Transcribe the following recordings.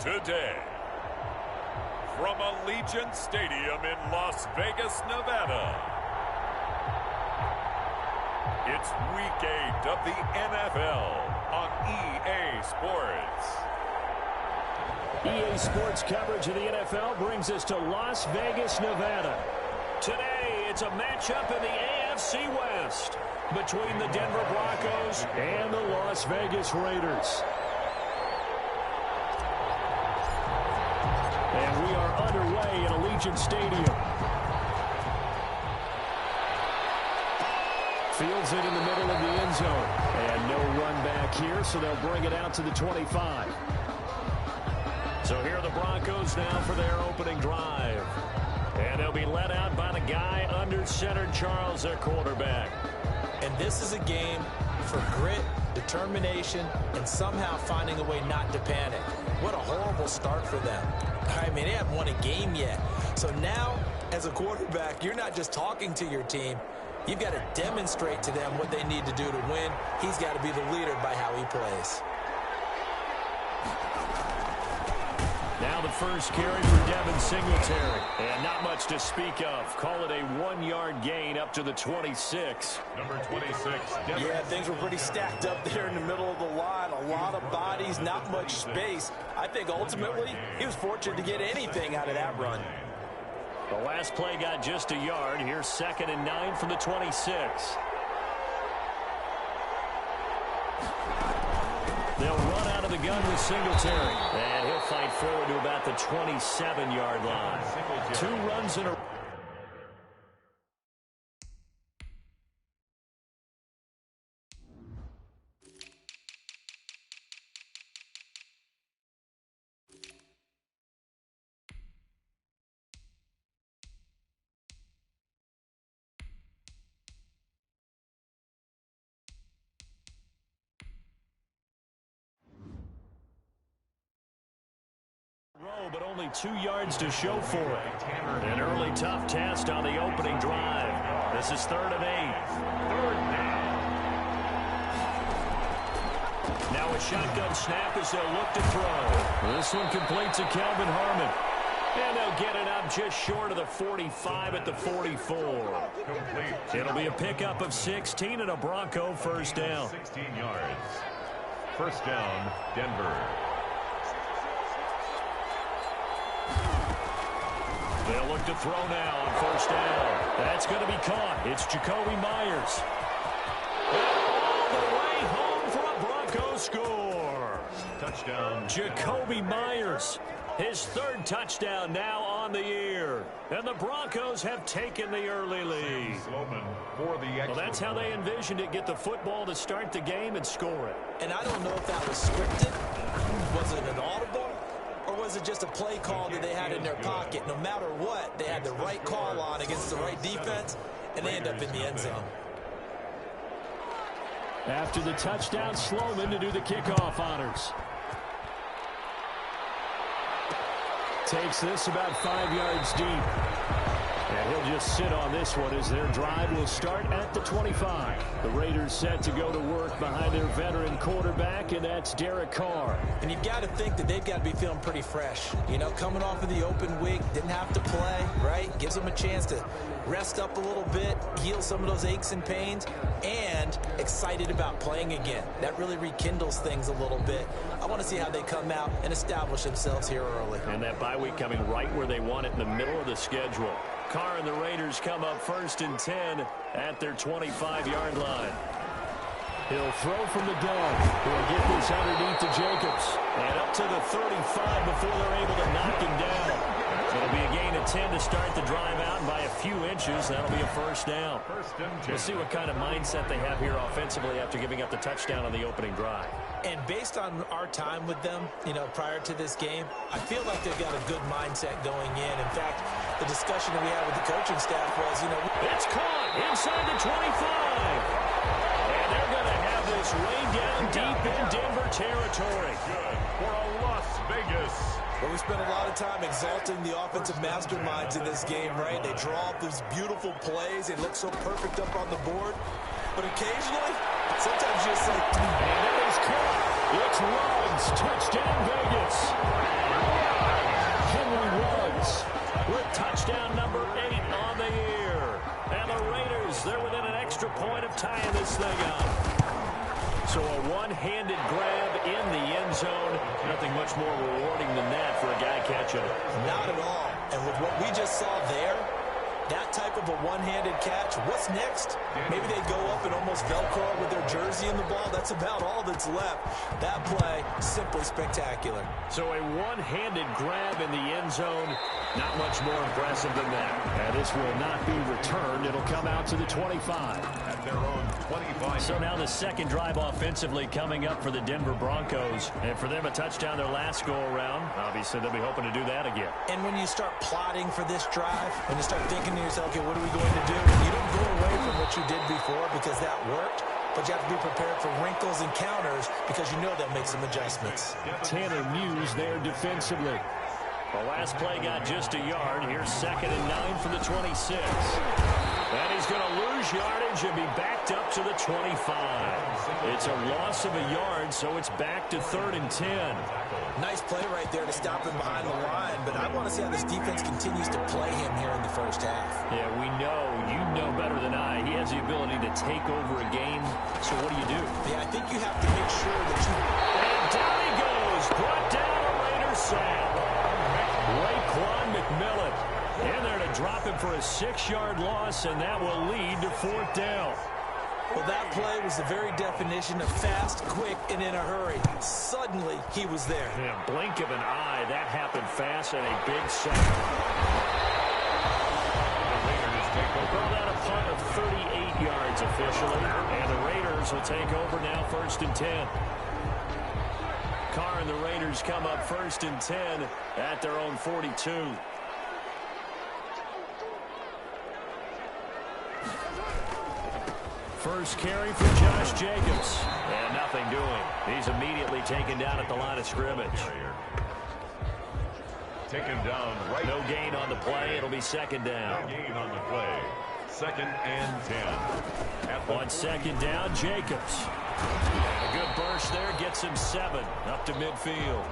Today, from Allegiant Stadium in Las Vegas, Nevada, it's Week 8 of the NFL on EA Sports. EA Sports coverage of the NFL brings us to Las Vegas, Nevada. Today, it's a matchup in the AFC West between the Denver Broncos and the Las Vegas Raiders. And we are underway at Allegiant Stadium. Fields it in the middle of the end zone. And no run back here, so they'll bring it out to the 25. So here are the Broncos now for their opening drive. And they'll be led out by the guy under center, Charles, their quarterback. And this is a game for grit, determination, and somehow finding a way not to panic. What a horrible start for them. I mean, they haven't won a game yet. So now, as a quarterback, you're not just talking to your team. You've got to demonstrate to them what they need to do to win. He's got to be the leader by how he plays. Now the first carry for Devin Singletary. And not much to speak of. Call it a 1-yard gain up to the 26. Number 26. Devin. Yeah, things were pretty stacked up there in the middle of the line. A lot of bodies, not much space. I think ultimately he was fortunate to get anything out of that run. The last play got just a yard. Here's 2nd and 9 from the 26. They'll run out of the gun with Singletary. And he'll fight forward to about the 27-yard line. 2 runs in a row. But only 2 yards to show for it. An early tough test on the opening drive. This is 3rd and 8. Now a shotgun snap as they'll look to throw. This one completes to Calvin Harmon. And they'll get it up just short of the 45 at the 44. It'll be a pickup of 16 and a Bronco first down. 16 yards. First down, Denver. They'll look to throw now on first down. That's going to be caught. It's Jacoby Myers. All the way home for a Broncos score. Touchdown. Jacoby Myers. His 3rd touchdown now on the year. And the Broncos have taken the early lead. Well, that's how they envisioned it. Get the football to start the game and score it. And I don't know if that was scripted. Was it an audible? Or was it just a play call that they had in their pocket? No matter what, they had the right call on against the right defense, and they end up in the end zone. After the touchdown, Sloman to do the kickoff honors. Takes this about 5 yards deep. And he'll just sit on this one as their drive will start at the 25. The Raiders set to go to work behind their veteran quarterback, and that's Derek Carr. And you've got to think that they've got to be feeling pretty fresh. You know, coming off of the open week, didn't have to play, right? Gives them a chance to rest up a little bit, heal some of those aches and pains, and excited about playing again. That really rekindles things a little bit. I want to see how they come out and establish themselves here early. And that bye week coming right where they want it in the middle of the schedule. Carr and the Raiders come up 1st and 10 at their 25-yard line. He'll throw from the gun. He'll get this underneath to Jacobs. And up to the 35 before they're able to knock him down. It'll be a gain of 10 to start the drive out, and by a few inches, that'll be a first down. We'll see what kind of mindset they have here offensively after giving up the touchdown on the opening drive. And based on our time with them, you know, prior to this game, I feel like they've got a good mindset going in. In fact, the discussion that we had with the coaching staff was, you know, it's caught inside the 25. And they're going to have this way down deep in Denver territory. Good for a Las Vegas. Well, we spent a lot of time exalting the offensive masterminds in this game, right? They draw up these beautiful plays. They look so perfect up on the board. But occasionally, sometimes you just say, and it is caught. It's Ruggs. Touchdown, Vegas. much more rewarding than that for a guy catching it. Not at all. And with what we just saw there, that type of a one-handed catch, what's next? Maybe they go up and almost Velcro with their jersey in the ball. That's about all that's left. That play, simply spectacular. So a one-handed grab in the end zone, not much more impressive than that. And this will not be returned. It'll come out to the 25. At their own 25. So now the second drive offensively coming up for the Denver Broncos. And for them, a touchdown their last go-around. Obviously, they'll be hoping to do that again. And when you start plotting for this drive, when you start thinking to yourself, okay, what are we going to do? You don't go away from what you did before because that worked, but you have to be prepared for wrinkles and counters because you know they'll make some adjustments. Tanner Muse there defensively. The last play got just a yard. Here's 2nd and 9 from the 26. And he's going to lose yardage and be backed up to the 25. It's a loss of a yard, so it's back to 3rd and 10. Nice play right there to stop him behind the line, but I want to see how this defense continues to play him here in the first half. Yeah, we know, you know better than I, he has the ability to take over a game. So what do you do? Yeah, I think you have to make sure that you... And down he goes, brought down a Raiders sack. Raekwon McMillan in there to drop him for a 6-yard loss, and that will lead to 4th down. Well, that play was the very definition of fast, quick, and in a hurry. Suddenly, he was there. Yeah, blink of an eye, that happened fast and a big sack. The Raiders take We'll over. call that a punt of 38 yards officially, and the Raiders will take over now 1st and 10. Carr and the Raiders come up 1st and 10 at their own 42. First carry for Josh Jacobs. And nothing doing. He's immediately taken down at the line of scrimmage. Taken down right. No gain on the play. It'll be 2nd down. No gain on the play. 2nd and 10. On 2nd down, Jacobs. A good burst there. Gets him 7 up to midfield.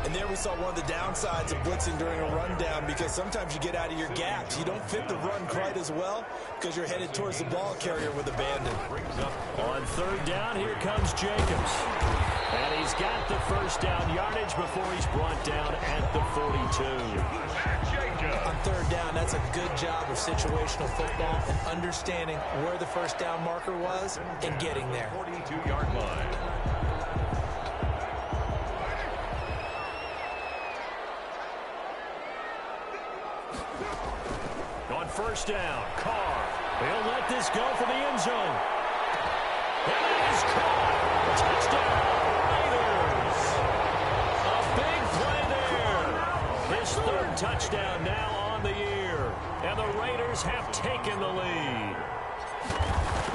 And there we saw one of the downsides of blitzing during a rundown because sometimes you get out of your gaps. You don't fit the run quite as well because you're headed towards the ball carrier with abandon. On 3rd down, here comes Jacobs. And he's got the 1st down yardage before he's brought down at the 42. On 3rd down, that's a good job of situational football and understanding where the 1st down marker was and getting there. 42-yard line. On 1st down, Carr. He'll let this go for the end zone. And it is caught. Touchdown, Raiders. A big play there. His 3rd touchdown now on the year. And the Raiders have taken the lead.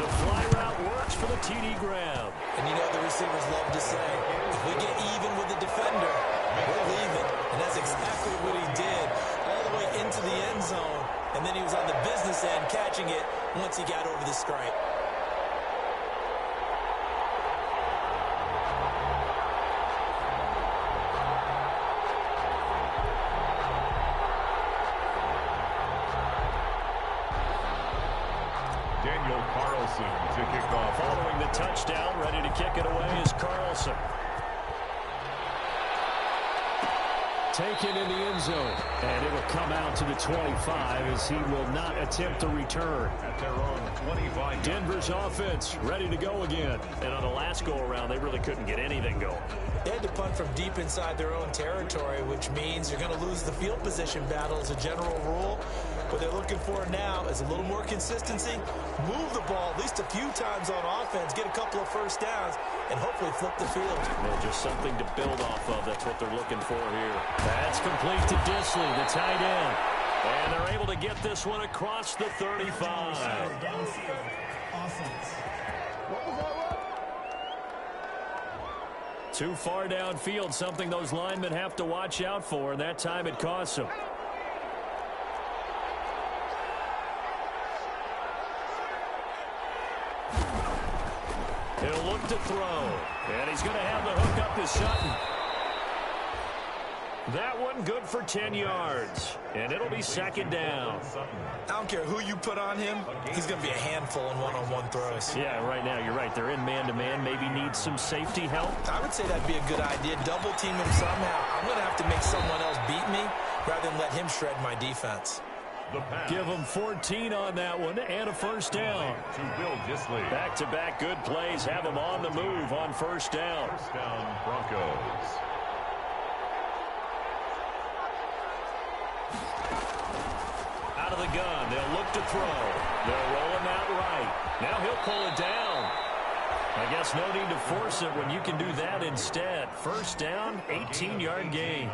The fly route works for the TD grab. And you know the receivers love to say, if we get even with the defender, we'll leave it. And that's exactly what he did all the way into the end zone. And then he was on the business end catching it once he got over the stripe. Daniel Carlson to kick off. Following the touchdown, ready to kick it away is Carlson. Taken in the end zone. And it will come out to the 25 as he will not attempt to return. At their own 25. Denver's offense ready to go again. And on the last go-around, they really couldn't get anything going. They had to punt from deep inside their own territory, which means you're going to lose the field position battle as a general rule. What they're looking for now is a little more consistency, move the ball at least a few times on offense, get a couple of 1st downs, and hopefully flip the field. Well, just something to build off of. That's what they're looking for here. That's complete to Disley, the tight end. And they're able to get this one across the 35. Too far downfield, something those linemen have to watch out for, and that time it costs them. He'll look to throw, and he's going to have the hook up to Sutton. That one good for 10 yards. And it'll be second down. I don't care who you put on him. He's going to be a handful in one-on-one throws. Yeah, right now, you're right. They're in man-to-man. Maybe need some safety help. I would say that'd be a good idea. Double team him somehow. I'm going to have to make someone else beat me rather than let him shred my defense. Give him 14 on that one and a first down. Back-to-back good plays have him on the move on first down. First down, Broncos. Out of the gun, they'll look to throw. They're rolling that right. Now he'll pull it down. I guess no need to force it when you can do that instead. First down, 18-yard gain.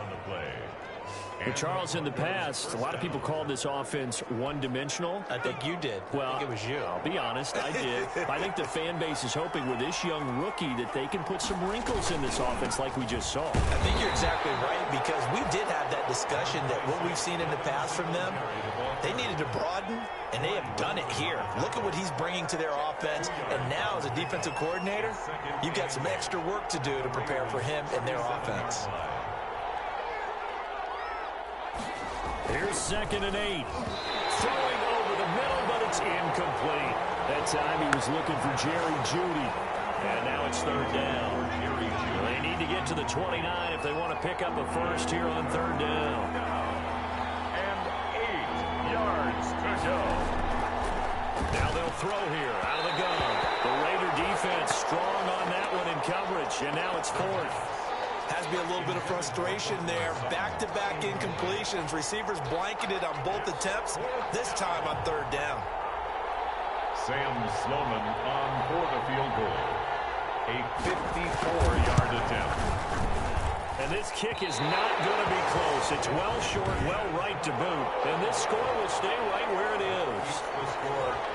But Charles, in the past, a lot of people called this offense one-dimensional. I think you did. Well, I think it was you. I'll be honest, I did. I think the fan base is hoping with this young rookie that they can put some wrinkles in this offense like we just saw. I think you're exactly right, because we did have that discussion that what we've seen in the past from them, they needed to broaden, and they have done it here. Look at what he's bringing to their offense, and now as a defensive coordinator, you've got some extra work to do to prepare for him and their offense. Here's 2nd and 8. Throwing over the middle, but it's incomplete. That time he was looking for Jerry Jeudy. And now it's 3rd down. They need to get to the 29 if they want to pick up a first here on 3rd down. And 8 yards to go. Now they'll throw here out of the gun. The Raider defense strong on that one in coverage. And now it's 4th. Has to be a little bit of frustration there. Back-to-back incompletions. Receivers blanketed on both attempts, this time on 3rd down. Sam Sloman on for the field goal. A 54-yard attempt. And this kick is not going to be close. It's well short, well right to boot. And this score will stay right where it is.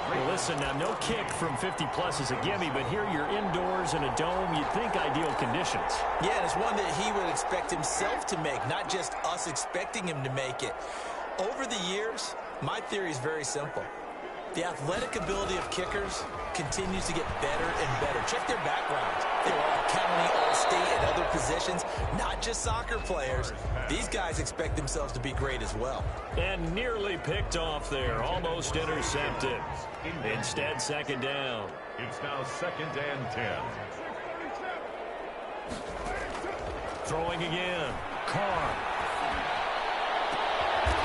Well, listen, now no kick from 50-plus is a gimme, but here you're indoors in a dome. You'd think ideal conditions. Yeah, and it's one that he would expect himself to make, not just us expecting him to make it. Over the years, my theory is very simple. The athletic ability of kickers continues to get better and better. Check their backgrounds. They were all county, all state, and other positions, not just soccer players. These guys expect themselves to be great as well. And nearly picked off there, almost intercepted. Instead, 2nd down. It's now 2nd and 10. Throwing again. Carr.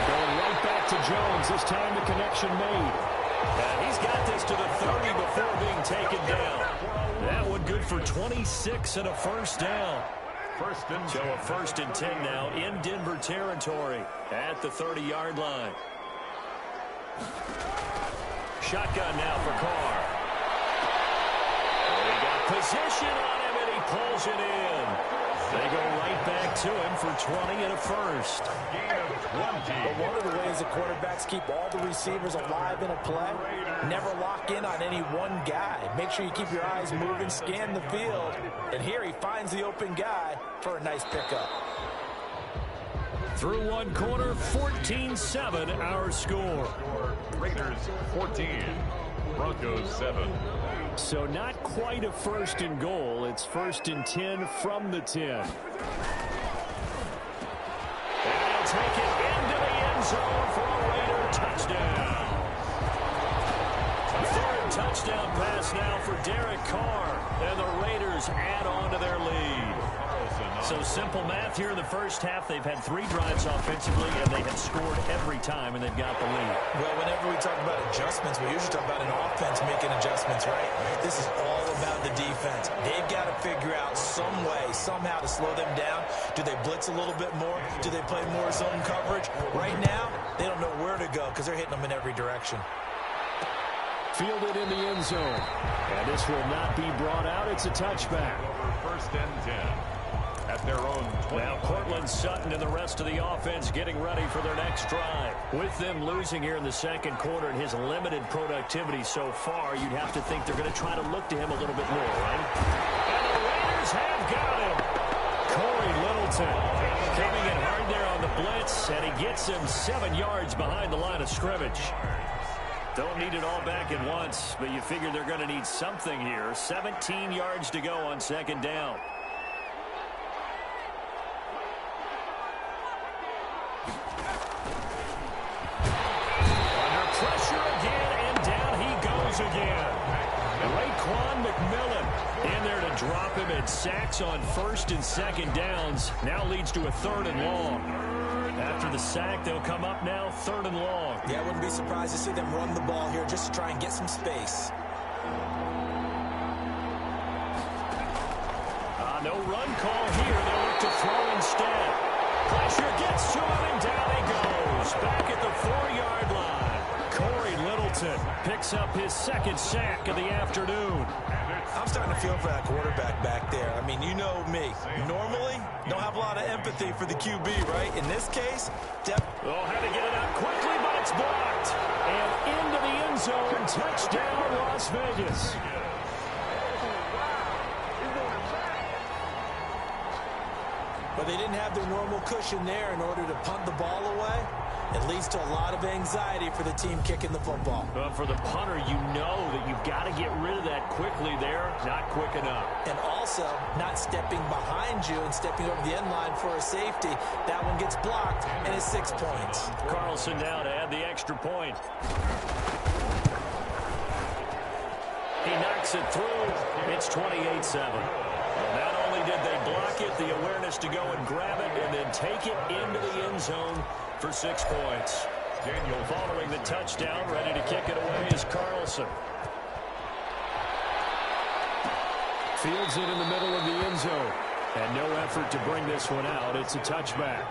Going right back to Jones. This time the connection made. And he's got this to the 30 before being taken down. That one good for 26 and a first down. So a 1st and 10 now in Denver territory at the 30-yard line. Shotgun now for Carr. They got position on him, and he pulls it in. They go right back to him for 20 and a first. But one of the ways the quarterbacks keep all the receivers alive in a play, never lock in on any one guy. Make sure you keep your eyes moving, scan the field. And here he finds the open guy for a nice pickup. Through one quarter, 14-7 our score. Raiders 14, Broncos 7. So not quite a 1st and goal. It's 1st and 10 from the 10. And they'll take it into the end zone for a Raider touchdown. A 3rd touchdown pass now for Derek Carr. And the Raiders add on to their lead. So simple math here in the first half. They've had 3 drives offensively, and they have scored every time, and they've got the lead. Well, whenever we talk about adjustments, we usually talk about an offense making adjustments, right? This is all about the defense. They've got to figure out some way, somehow to slow them down. Do they blitz a little bit more? Do they play more zone coverage? Right now, they don't know where to go because they're hitting them in every direction. Fielded in the end zone. And this will not be brought out. It's a touchback. 1st and 10. At their own 20. Now Cortland Sutton and the rest of the offense getting ready for their next drive. With them losing here in the 2nd quarter and his limited productivity so far, you'd have to think they're going to try to look to him a little bit more, right? And the Raiders have got him. Corey Littleton coming in hard there on the blitz, and he gets him 7 yards behind the line of scrimmage. Don't need it all back at once, but you figure they're going to need something here. 17 yards to go on 2nd down. throws again. Raekwon McMillan in there to drop him, and sacks on first and second downs. Now leads to a 3rd and long. After the sack, they'll come up now 3rd and long. Yeah, I wouldn't be surprised to see them run the ball here just to try and get some space. No run call here. They'll look to throw instead. Pressure gets to him, and down he goes. Back at the 4-yard line. Corey Littleton picks up his 2nd sack of the afternoon. I'm starting to feel for that quarterback back there. I mean, you know me. Normally, don't have a lot of empathy for the QB, right? In this case, had to get it out quickly, but it's blocked. And into the end zone. Touchdown, Las Vegas. But they didn't have their normal cushion there in order to punt the ball away. It leads to a lot of anxiety for the team kicking the football. Well, for the punter, you know that you've got to get rid of that quickly there. Not quick enough. And also, not stepping behind you and stepping over the end line for a safety. That one gets blocked, and it's 6 points. Carlson now to add the extra point. He knocks it through. It's 28-7. Not only did they block it, the awareness to go and grab it and then take it into the end zone for 6 points. Daniel following the touchdown, ready to kick it away is Carlson. Fields it in the middle of the end zone. And no effort to bring this one out. It's a touchback.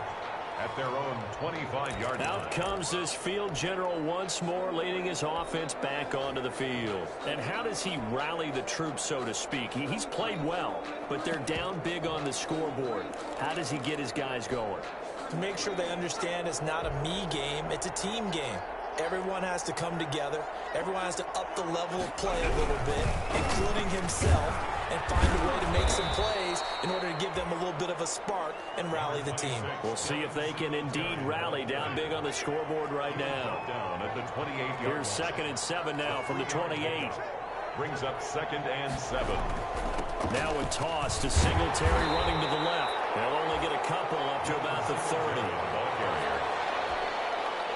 At their own 25-yard line. Out comes this field general once more, leading his offense back onto the field. And how does he rally the troops, so to speak? He's played well, but they're down big on the scoreboard. How does he get his guys going? To make sure they understand it's not a me game, it's a team game. Everyone has to come together. Everyone has to up the level of play a little bit, including himself, and find a way to make some plays in order to give them a little bit of a spark and rally the team. We'll see if they can indeed rally down big on the scoreboard right now. Down at the 28-yard line. Here's 2nd and 7 now from the 28. Brings up 2nd and 7. Now a toss to Singletary running to the left. They'll only get a couple up to about the 30.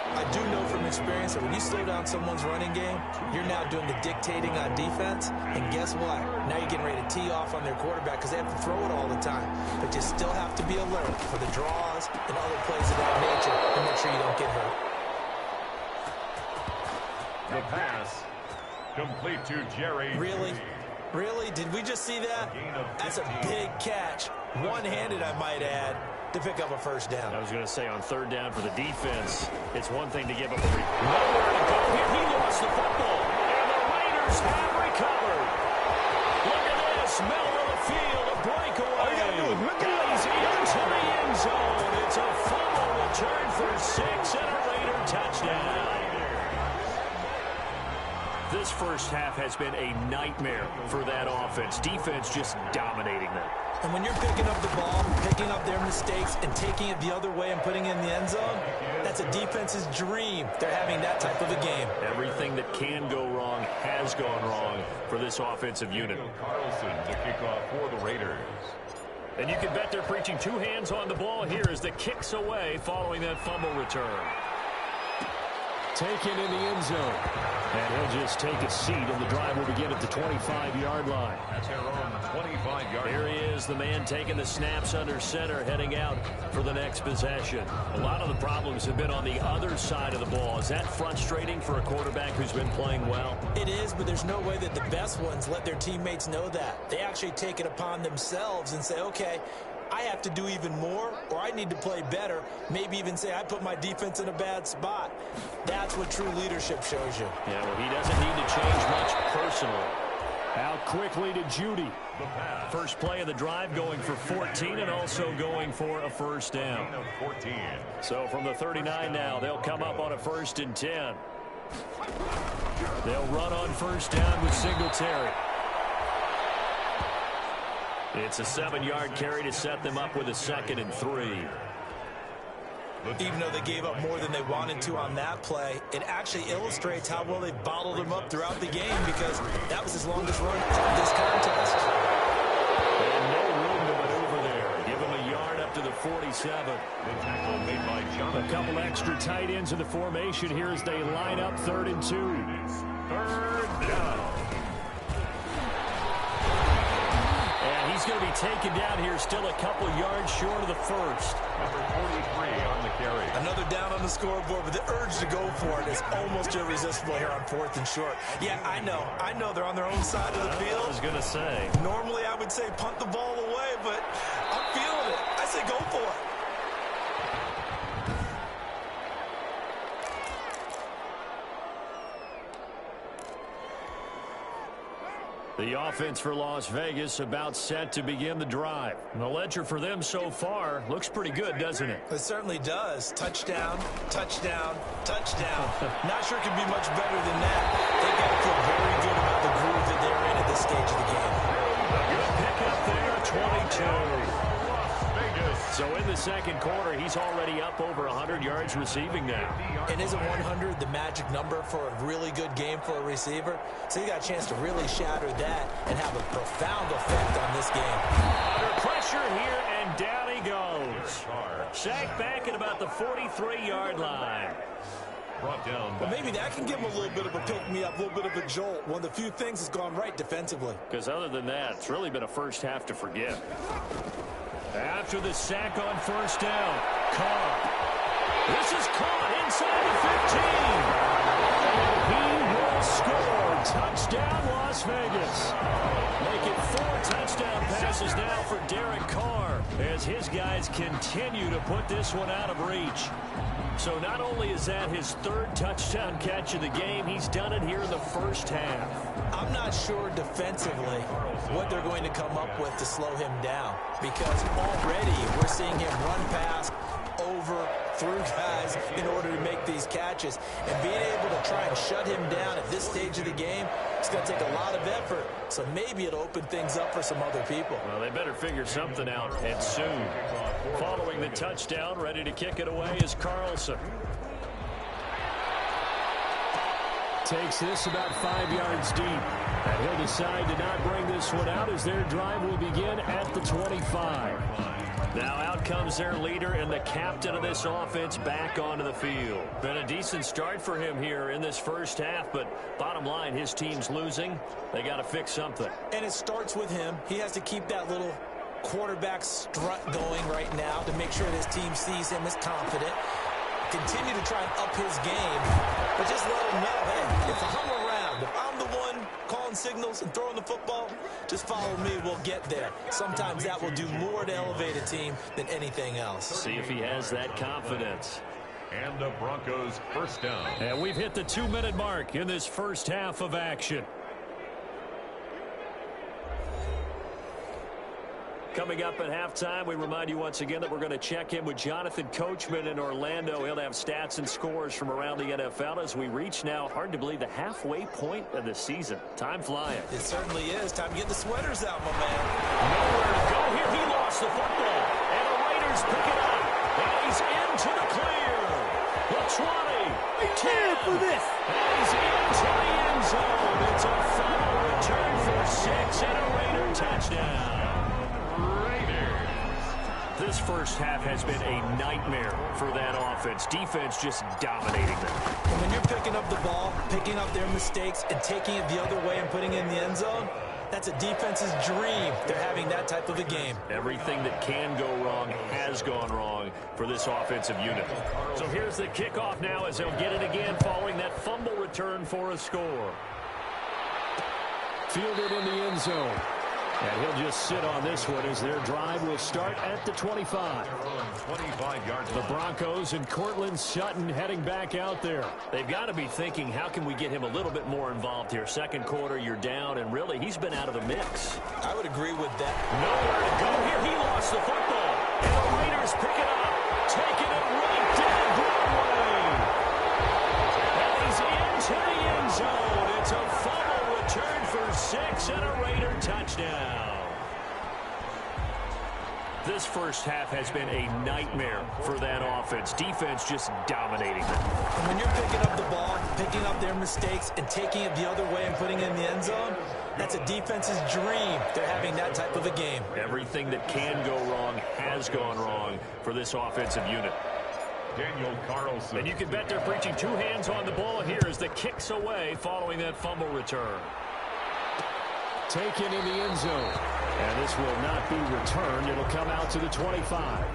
I do know from experience that when you slow down someone's running game, you're now doing the dictating on defense. And guess what? Now you're getting ready to tee off on their quarterback because they have to throw it all the time. But you still have to be alert for the draws and other plays of that nature to make sure you don't get hurt. The pass complete to Jerry. Really? Really? Did we just see that? That's a big catch. One-handed, I might add, to pick up a first down. I was going to say on 3rd down for the defense, it's one thing to give up a nowhere to go here. He lost the football, and the Raiders have recovered. Look at this, middle of the field, a breakaway. Easy into the end zone. It's a fumble return for 6 and a Raider touchdown. This first half has been a nightmare for that offense. Defense just dominating them. And when you're picking up the ball, picking up their mistakes, and taking it the other way and putting it in the end zone, that's a defense's dream. They're having that type of a game. Everything that can go wrong has gone wrong for this offensive unit. Carlson to kick off for the Raiders. And you can bet they're preaching 2 hands on the ball here as the kick's away following that fumble return. Taken in the end zone. And he'll just take a seat, and the drive will begin at the 25-yard line. At their own 25-yard line. Here he is, the man taking the snaps under center, heading out for the next possession. A lot of the problems have been on the other side of the ball. Is that frustrating for a quarterback who's been playing well? It is, but there's no way that the best ones let their teammates know that. They actually take it upon themselves and say, okay, I have to do even more, or I need to play better. Maybe even say I put my defense in a bad spot. That's what true leadership shows you. Yeah, well, he doesn't need to change much personally. Out quickly to Judy. First play of the drive going for 14 and also going for a first down. 14. So from the 39 now, they'll come up on a 1st and 10. They'll run on first down with Singletary. It's a 7-yard carry to set them up with a 2nd and 3. Even though they gave up more than they wanted to on that play, it actually illustrates how well they bottled him up throughout the game because that was his longest run of this contest. And no room to maneuver there. Give him a yard up to the 47. The tackle made by Jonathan. A couple extra tight ends in the formation here as they line up 3rd and 2. 3rd down. And he's going to be taken down here, still a couple yards short of the first. Number 43 on the carry. Another down on the scoreboard, but the urge to go for it is almost irresistible here on 4th and short. Yeah, I know they're on their own side of the field. I was going to say. Normally I would say punt the ball away, but I'm feeling it. I say go for it. The offense for Las Vegas about set to begin the drive. And the ledger for them so far looks pretty good, doesn't it? It certainly does. Touchdown, touchdown, touchdown. Not sure it could be much better than that. They've got to feel very good about the groove that they're in at this stage of the game. Good pick up there, 22. So in the second quarter, he's already up over 100 yards receiving now. And isn't 100 the magic number for a really good game for a receiver? So he got a chance to really shatter that and have a profound effect on this game. Under pressure here, and down he goes. Sacked back at about the 43-yard line. Brought down. But maybe that can give him a little bit of a pick-me-up, a little bit of a jolt. One of the few things that's gone right defensively. Because other than that, it's really been a first half to forget. After the sack on 1st down, Carr. This is caught inside the 15. And he will score. Touchdown, Las Vegas. Make it 4 touchdown passes now for Derek Carr as his guys continue to put this one out of reach. So not only is that his 3rd touchdown catch of the game, he's done it here in the first half. I'm not sure defensively what they're going to come up with to slow him down, because already we're seeing him run past, over, through guys in order to make these catches. And being able to try and shut him down at this stage of the game, it's going to take a lot of effort. So maybe it'll open things up for some other people. Well, they better figure something out, and soon. Following the touchdown, ready to kick it away is Carlson. Takes this about 5 yards deep. And he'll decide to not bring this one out as their drive will begin at the 25. Now out comes their leader and the captain of this offense back onto the field. Been a decent start for him here in this first half, but bottom line, his team's losing. They got to fix something. And it starts with him. He has to keep that little quarterback strut going right now to make sure his team sees him as confident. Continue to try and up his game, but just let him know, hey, if I'm around, if I'm the one calling signals and throwing the football, just follow me, we'll get there. Sometimes that will do more to elevate a team than anything else. See if he has that confidence. And the Broncos 1st down. And we've hit the 2-minute mark in this first half of action. Coming up at halftime, we remind you once again that we're going to check in with Jonathan Coachman in Orlando. He'll have stats and scores from around the NFL as we reach now, hard to believe, the halfway point of the season. Time flying. It certainly is. Time to get the sweaters out, my man. Nowhere to go here. He lost the football. And the Raiders pick it up. And he's into the clear. The 20. 10 for this. And he's into the end zone. It's a foul return for 6 and a Raider touchdown. This first half has been a nightmare for that offense. Defense just dominating them. And when you're picking up the ball, picking up their mistakes, and taking it the other way and putting it in the end zone, that's a defense's dream. They're having that type of a game. Everything that can go wrong has gone wrong for this offensive unit. So here's the kickoff now as they'll get it again following that fumble return for a score. Fielded in the end zone. And he'll just sit on this one as their drive will start at the 25. 25-yard The Broncos and Cortland Sutton heading back out there. They've got to be thinking, how can we get him a little bit more involved here? Second quarter, you're down, and really, he's been out of the mix. I would agree with that. Nowhere to go here. He lost the football. And the Raiders pick it up. Taking it right down Broadway. And he's into the end zone. It's a fumble return for 6 and a Raider touchdown. This first half has been a nightmare for that offense. Defense just dominating them. And when you're picking up the ball, picking up their mistakes, and taking it the other way and putting it in the end zone, That's a defense's dream. They're having that type of a game. Everything that can go wrong has gone wrong for this offensive unit. Daniel Carlson. And you can bet they're preaching two hands on the ball here as the kick's away following that fumble return. Taken in the end zone. And this will not be returned. It'll come out to the 25.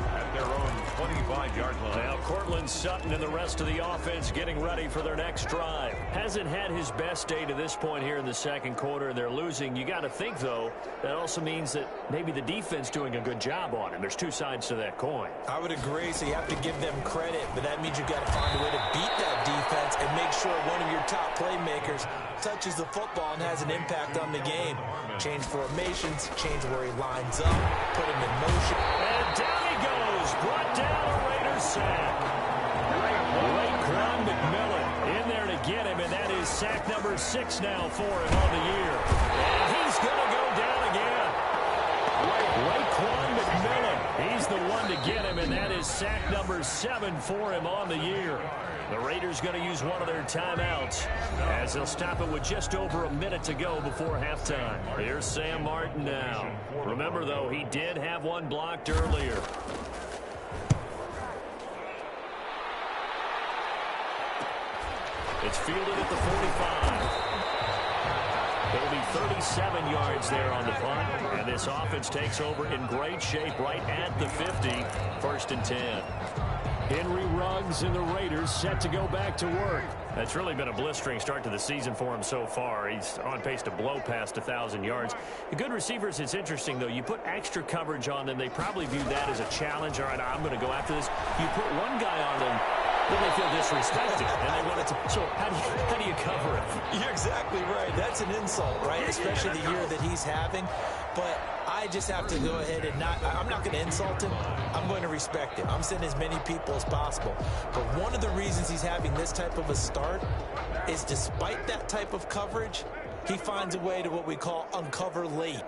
At their own 25-yard line. Now Cortland Sutton and the rest of the offense getting ready for their next drive. Hasn't had his best day to this point here in the second quarter, and they're losing. You got to think, though, that also means that maybe the defense doing a good job on him. There's two sides to that coin. I would agree, so you have to give them credit, but that means you've got to find a way to beat that defense and make sure one of your top playmakers touches the football and has an impact on the game. Change formations, change where he lines up, put him in motion. And down he goes, brought down a Raiders sack. Raekwon McMillan in there to get him, and that is sack number 6 now for him on the year. And he's going to go down again. Raekwon McMillan, he's the one to get him, and that is sack number 7 for him on the year. The Raiders going to use one of their timeouts as they'll stop it with just over a minute to go before halftime. Here's Sam Martin now. Remember, though, he did have one blocked earlier. It's fielded at the 45. It'll be 37 yards there on the punt, and this offense takes over in great shape right at the 50, 1st and 10. Henry Ruggs and the Raiders set to go back to work. That's really been a blistering start to the season for him so far. He's on pace to blow past 1,000 yards. The good receivers, it's interesting, though. You put extra coverage on them, they probably view that as a challenge. All right, I'm going to go after this. You put one guy on them, then they feel disrespected, and they want it to. So how do you cover it? You're exactly right. That's an insult, right? Especially the year that he's having. But I just have to go ahead and I'm not going to insult him. I'm going to respect him. I'm sending as many people as possible. But one of the reasons he's having this type of a start is despite that type of coverage, he finds a way to what we call uncover late.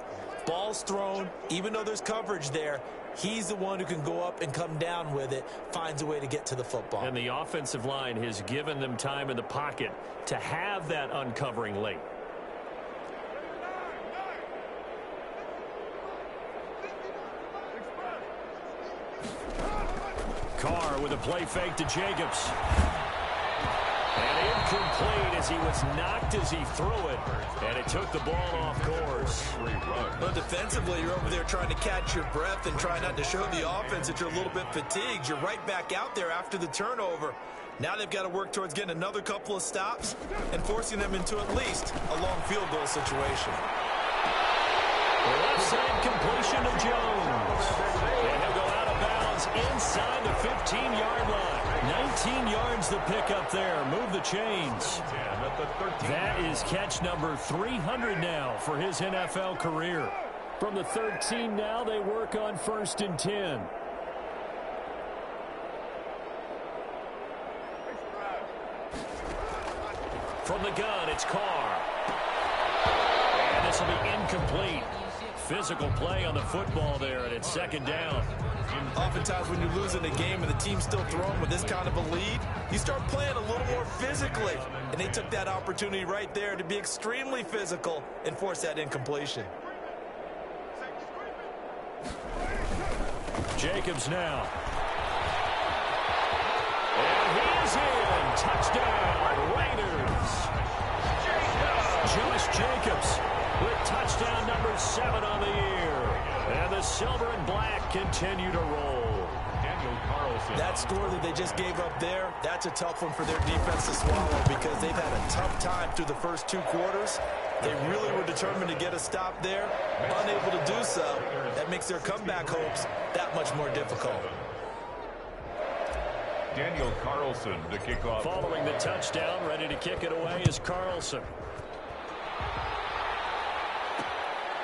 Ball's thrown, even though there's coverage there, he's the one who can go up and come down with it, finds a way to get to the football. And the offensive line has given them time in the pocket to have that uncovering late. Carr with a play fake to Jacobs. And incomplete as he was knocked as he threw it. And it took the ball off course. Well, defensively, you're over there trying to catch your breath and try not to show the offense that you're a little bit fatigued. You're right back out there after the turnover. Now they've got to work towards getting another couple of stops and forcing them into at least a long field goal situation. Left side completion to Jones. And he'll go out of bounds inside the 15-yard line. 19 yards the pick up there. Move the chains. That is catch number 300 now for his NFL career. From the 13 now, they work on 1st and 10. From the gun, it's Carr. And this will be incomplete. Physical play on the football there, and it's 2nd down. Oftentimes when you're losing a game and the team's still throwing with this kind of a lead, you start playing a little more physically. And they took that opportunity right there to be extremely physical and force that incompletion. Jacobs now. And he's in. Touchdown, Raiders. Josh Jacobs with touchdown number 7 on the year. And the silver and black continue to roll. Daniel Carlson. That score that they just gave up there, that's a tough one for their defense to swallow because they've had a tough time through the first 2 quarters. They really were determined to get a stop there, unable to do so. That makes their comeback hopes that much more difficult. Daniel Carlson to kick off. Following the touchdown, ready to kick it away is Carlson.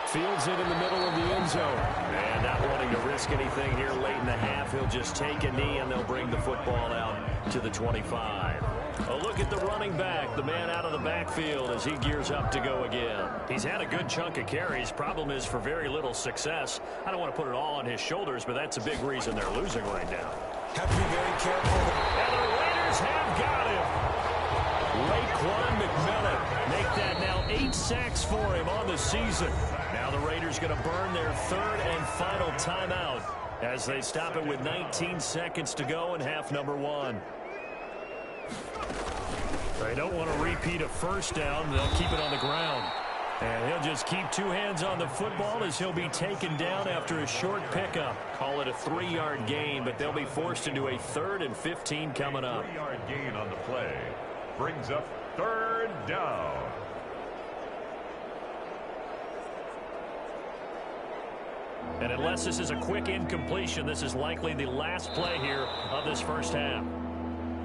Fields it in the middle of the end zone. And not wanting to risk anything here late in the half, he'll just take a knee and they'll bring the football out to the 25. A look at the running back, the man out of the backfield as he gears up to go again. He's had a good chunk of carries. Problem is for very little success. I don't want to put it all on his shoulders, but that's a big reason they're losing right now. Have to be very careful. And the Raiders have got him. Raekwon McMillan. Make that now 8 sacks for him on the season. Now the Raiders going to burn their third and final timeout as they stop it with 19 seconds to go in half number 1. They don't want to repeat a first down. They'll keep it on the ground. And he'll just keep 2 hands on the football as he'll be taken down after a short pickup. Call it a 3-yard gain, but they'll be forced into a 3rd and 15 coming up. 3-yard gain on the play brings up 3rd down. And unless this is a quick incompletion, this is likely the last play here of this first half.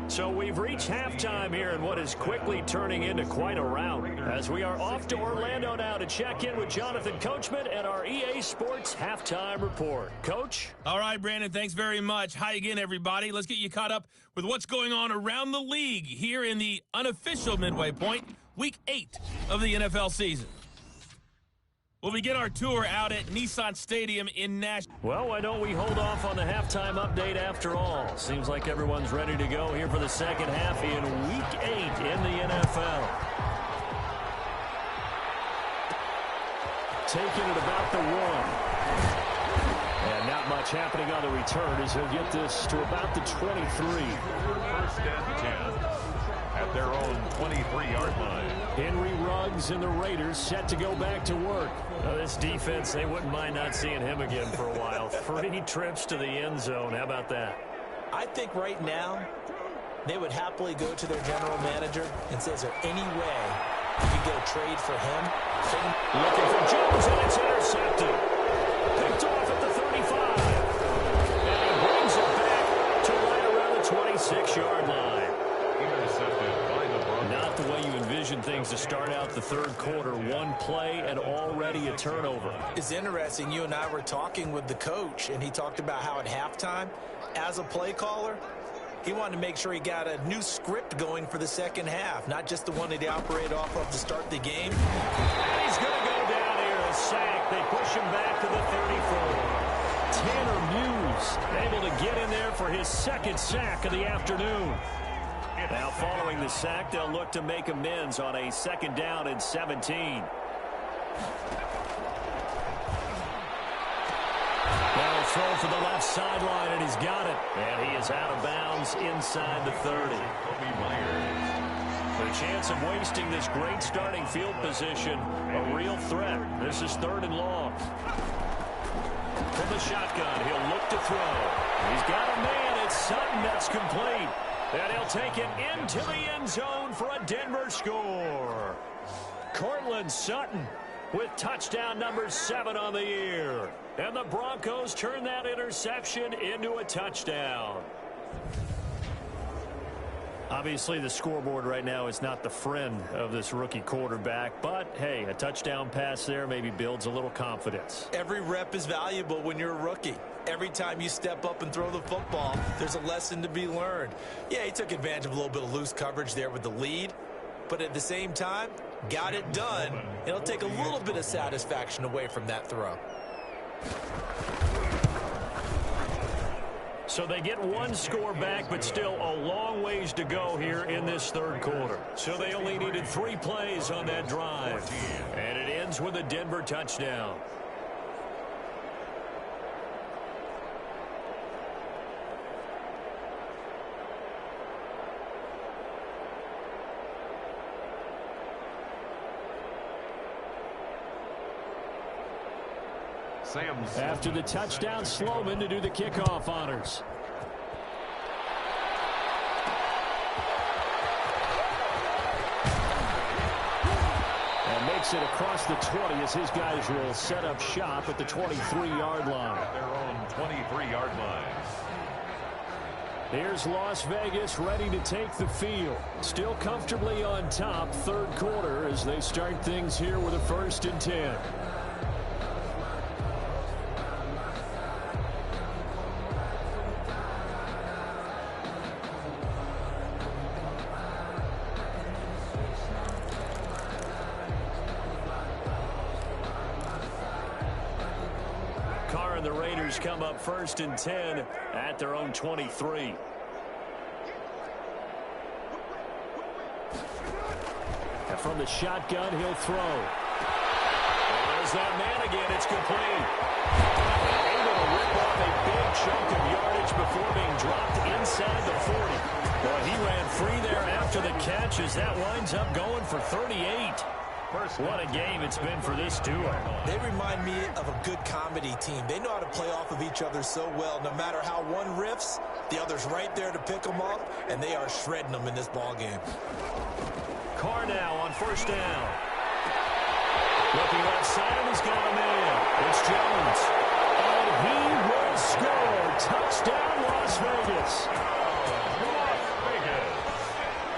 So we've reached halftime here in what is quickly turning into quite a rout as we are off to Orlando now to check in with Jonathan Coachman and our EA Sports Halftime Report. Coach? All right, Brandon, thanks very much. Hi again, everybody. Let's get you caught up with what's going on around the league here in the unofficial midway point, Week 8 of the NFL season. We'll begin our tour out at Nissan Stadium in Nashville. Well, why don't we hold off on the halftime update after all? Seems like everyone's ready to go here for the second half in Week 8 in the NFL. Taking it about the 1. And not much happening on the return as he'll get this to about the 23. 1st and 10 at their own 23-yard line. Henry Ruggs and the Raiders set to go back to work. Now, this defense, they wouldn't mind not seeing him again for a while. 3 trips to the end zone. How about that? I think right now they would happily go to their general manager and say, is there any way you could get a trade for him? Looking for Jones, and it's intercepted. Picked off at the 35. And he brings it back to right around the 26-yard line. Intercepted by the Broncos. Not the way you envision things to start out the third quarter. 1 play and already a turnover. It's interesting. You and I were talking with the coach, and he talked about how at halftime, as a play caller, he wanted to make sure he got a new script going for the second half, not just the one that he operated off of to start the game. And he's going to go down here, a sack. They push him back to the 34. Tanner Muse able to get in there for his 2nd sack of the afternoon. Now following the sack, they'll look to make amends on a 2nd down and 17. Now throw for the left sideline, and he's got it. And he is out of bounds inside the 30. The chance of wasting this great starting field position, a real threat. This is 3rd and long. From the shotgun, he'll look to throw. He's got a man. It's Sutton that's complete. And he'll take it into the end zone for a Denver score. Cortland Sutton with touchdown number 7 on the year. And the Broncos turn that interception into a touchdown. Obviously, the scoreboard right now is not the friend of this rookie quarterback. But, hey, a touchdown pass there maybe builds a little confidence. Every rep is valuable when you're a rookie. Every time you step up and throw the football, there's a lesson to be learned. Yeah, he took advantage of a little bit of loose coverage there with the lead. But at the same time, got it done. It'll take a little bit of satisfaction away from that throw. So they get 1 score back, but still a long ways to go here in this 3rd quarter. So they only needed 3 plays on that drive. And it ends with a Denver touchdown. After the touchdown, Sloman to do the kickoff honors. And makes it across the 20 as his guys will set up shop at the 23-yard line. At their own 23-yard line. Here's Las Vegas ready to take the field. Still comfortably on top, 3rd quarter as they start things here with a 1st and 10. The Raiders come up 1st and 10 at their own 23. from the shotgun. He'll throw. There's that man again. It's complete. Able to rip off a big chunk of yardage before being dropped inside the 40. Well, he ran free there after the catch as that winds up going for 38. What a game it's been for this duo. They remind me of a good comedy team. They know how to play off of each other so well. No matter how one riffs, the other's right there to pick them up, and they are shredding them in this ball game. Carr now on first down. Looking left side, and he's got a man. It's Jones. And he will score. Touchdown, Las Vegas.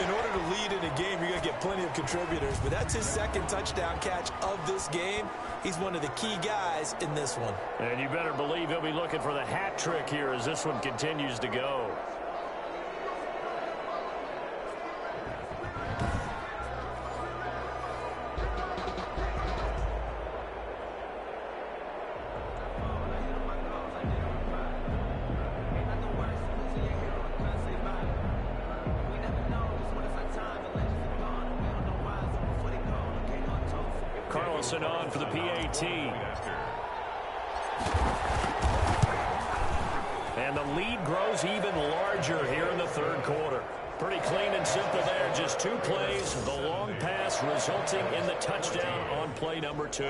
In order to lead in a game, you're going to get plenty of contributors, but that's his second touchdown catch of this game. He's one of the key guys in this one. And you better believe he'll be looking for the hat trick here as this one continues to go. On for the PAT. And the lead grows even larger here in the third quarter. Pretty clean and simple there. Just 2 plays. The long pass resulting in the touchdown on play number 2.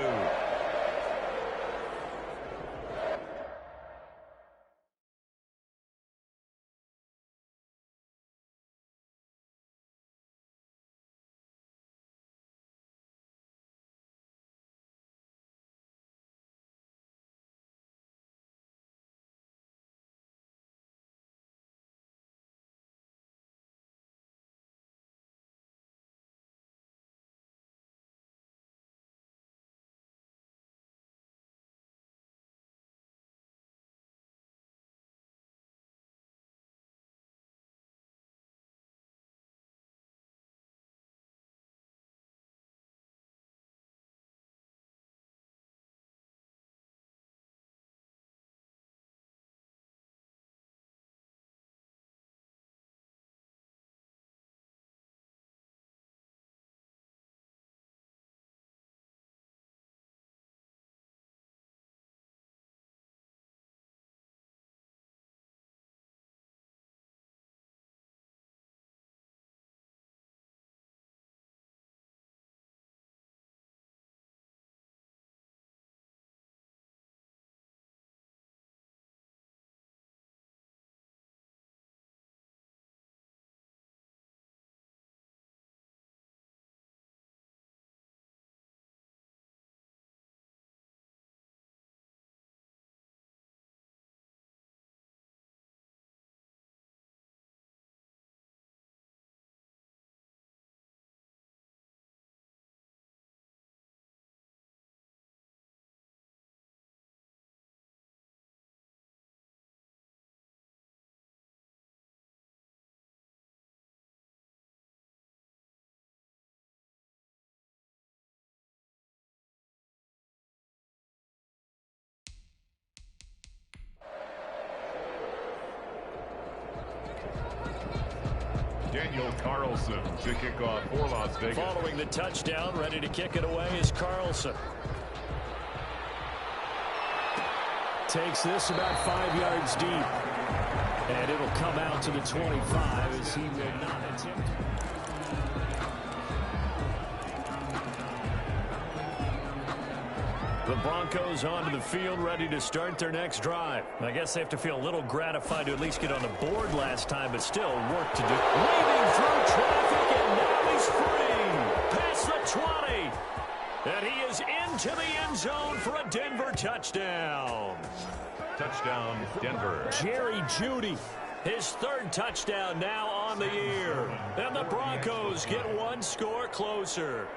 Daniel Carlson to kick off for Las Vegas. Following the touchdown, ready to kick it away is Carlson. Takes this about 5 yards deep. And it'll come out to the 25 as he will not attempt. The Broncos onto the field, ready to start their next drive. I guess they have to feel a little gratified to at least get on the board last time, but still work to do. Weaving through traffic, and now he's free. Past the 20. And he is into the end zone for a Denver touchdown. Touchdown, Denver. Jerry Jeudy, his third touchdown now on the year. And the Broncos get one score closer.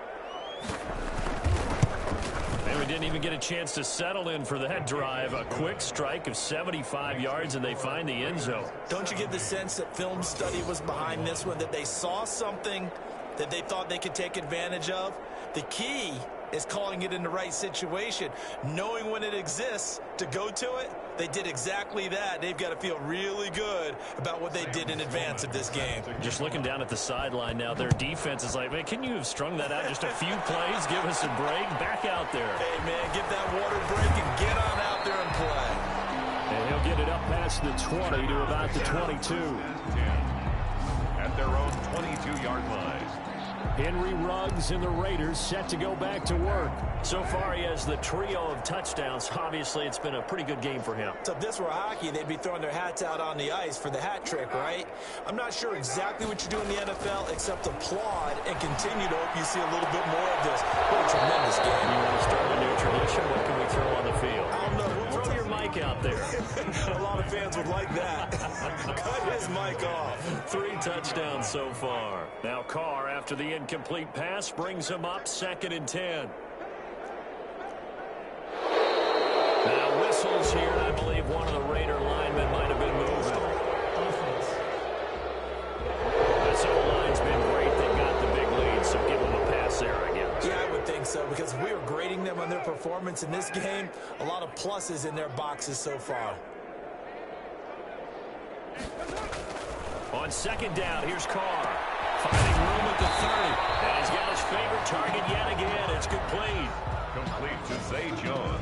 And we didn't even get a chance to settle in for that drive. A quick strike of 75 yards, and they find the end zone. Don't you get the sense that film study was behind this one, that they saw something that they thought they could take advantage of? The key is calling it in the right situation. Knowing when it exists to go to it, they did exactly that. They've got to feel really good about what they did in advance of this game. Just looking down at the sideline now, their defense is like, man, can you have strung that out just a few plays? Give us a break. Back out there. Hey, man, give that water break and get on out there and play. And he'll get it up past the 20 to about the 22. At their own 22-yard line. Henry Ruggs and the Raiders set to go back to work. So far, he has the trio of touchdowns. Obviously, it's been a pretty good game for him. So if this were hockey, they'd be throwing their hats out on the ice for the hat trick, right? I'm not sure exactly what you do in the NFL except applaud and continue to hope you see a little bit more of this. What a tremendous game. You want to start a new tradition? What can we throw on the field? I don't know. Throw your mic out there. A lot of fans would like that. Cut his mic off. 3 touchdowns so far. Now Carr, after the incomplete pass, brings him up 2nd and 10. Now whistles here, and I believe one of the Raider linemen might have been moving. This O-line's been great. They got the big lead, so give them a pass there, I guess. Yeah, I would think so, because we were grading them on their performance in this game. A lot of pluses in their boxes so far. On 2nd down, here's Carr. Finding room at the 30. And he's got his favorite target yet again. It's complete. Complete to Zay Jones.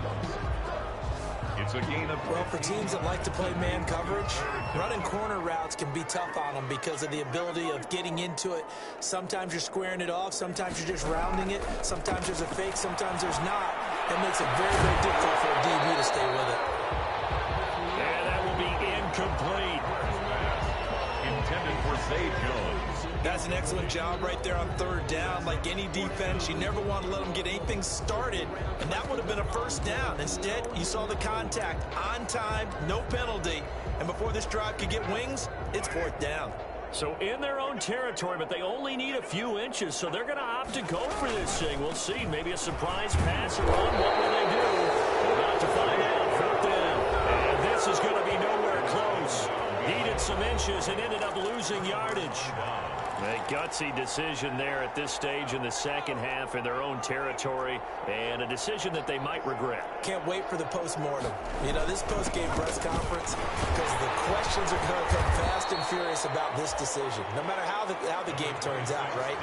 It's a gain of... Well, for teams that like to play man coverage, running corner routes can be tough on them because of the ability of getting into it. Sometimes you're squaring it off. Sometimes you're just rounding it. Sometimes there's a fake. Sometimes there's not. It makes it very, very difficult for a DB to stay with it. And that will be incomplete. Intended for Zay Jones. That's an excellent job right there on 3rd down. Like any defense, you never want to let them get anything started, and that would have been a 1st down. Instead, you saw the contact on time, no penalty, and before this drive could get wings, it's 4th down. So in their own territory, but they only need a few inches, so they're going to opt to go for this thing. We'll see. Maybe a surprise pass or run. What will they do? We're about to find out. 4th down. And this is going to be nowhere close. Needed some inches and ended up losing yardage. A gutsy decision there at this stage in the 2nd half in their own territory, and a decision that they might regret. Can't wait for the post-mortem. You know, this post-game press conference, because the questions are going to come fast and furious about this decision, no matter how the game turns out, right?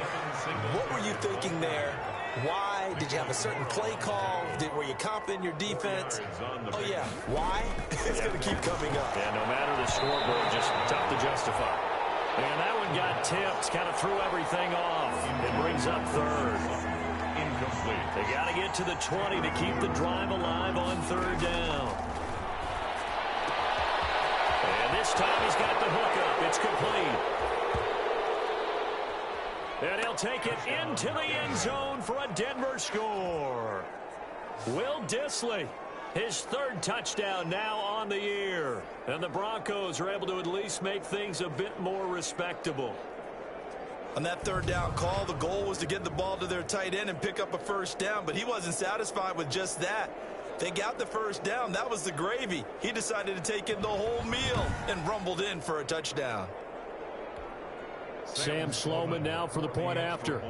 What were you thinking there? Why? Did you have a certain play call? Were you confident in your defense? Oh, yeah. Why? It's going to keep coming up. Yeah, no matter the scoreboard, just tough to justify. And that one got tipped, kind of threw everything off. It brings up 3rd. Incomplete. They got to get to the 20 to keep the drive alive on 3rd down. And this time he's got the hook up. It's complete. And he'll take it into the end zone for a Denver score. Will Dissly. His 3rd touchdown now on the year. And the Broncos are able to at least make things a bit more respectable. On that 3rd down call, the goal was to get the ball to their tight end and pick up a 1st down, but he wasn't satisfied with just that. They got the 1st down. That was the gravy. He decided to take in the whole meal and rumbled in for a touchdown. Sam Sloman now for the point after.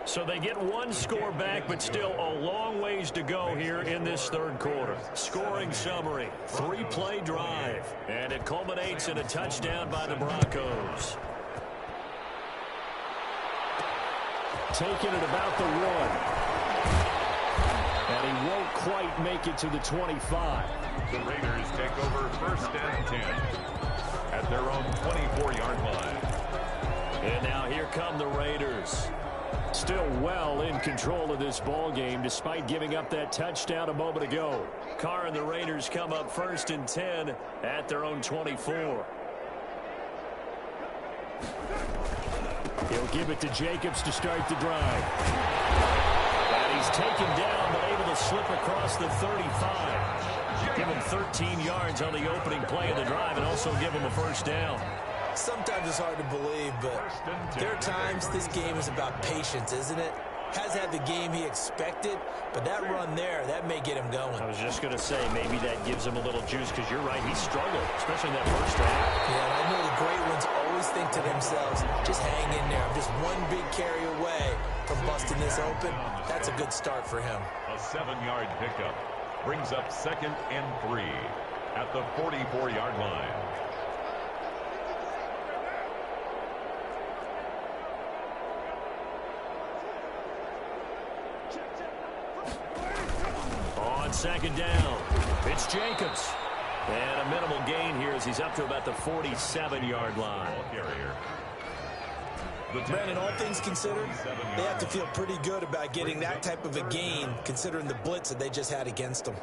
So they get one score back, but still a long ways to go here in this 3rd quarter. Scoring summary, 3-play drive, and it culminates in a touchdown by the Broncos. Taking it about the 1. And he won't quite make it to the 25. The Raiders take over 1st and 10 at their own 24-yard line. And now here come the Raiders. Still well in control of this ball game despite giving up that touchdown a moment ago. Carr and the Raiders come up 1st and 10 at their own 24. He'll give it to Jacobs to start the drive. And he's taken down but able to slip across the 35. Give him 13 yards on the opening play of the drive and also give him a 1st down. Sometimes it's hard to believe, but there are times this game is about patience, isn't it? has had the game he expected, but that run there, that may get him going. I was just going to say, maybe that gives him a little juice, because you're right, he struggled, especially in that first half. Yeah, and I know the great ones always think to themselves, just hang in there. I'm just one big carry away from busting this open. That's a good start for him. A 7-yard pickup brings up 2nd and 3 at the 44-yard line. On 2nd down, it's Jacobs. And a minimal gain here as he's up to about the 47-yard line. Brandon, all things considered, they have to feel pretty good about getting that type of a gain, considering the blitz that they just had against them.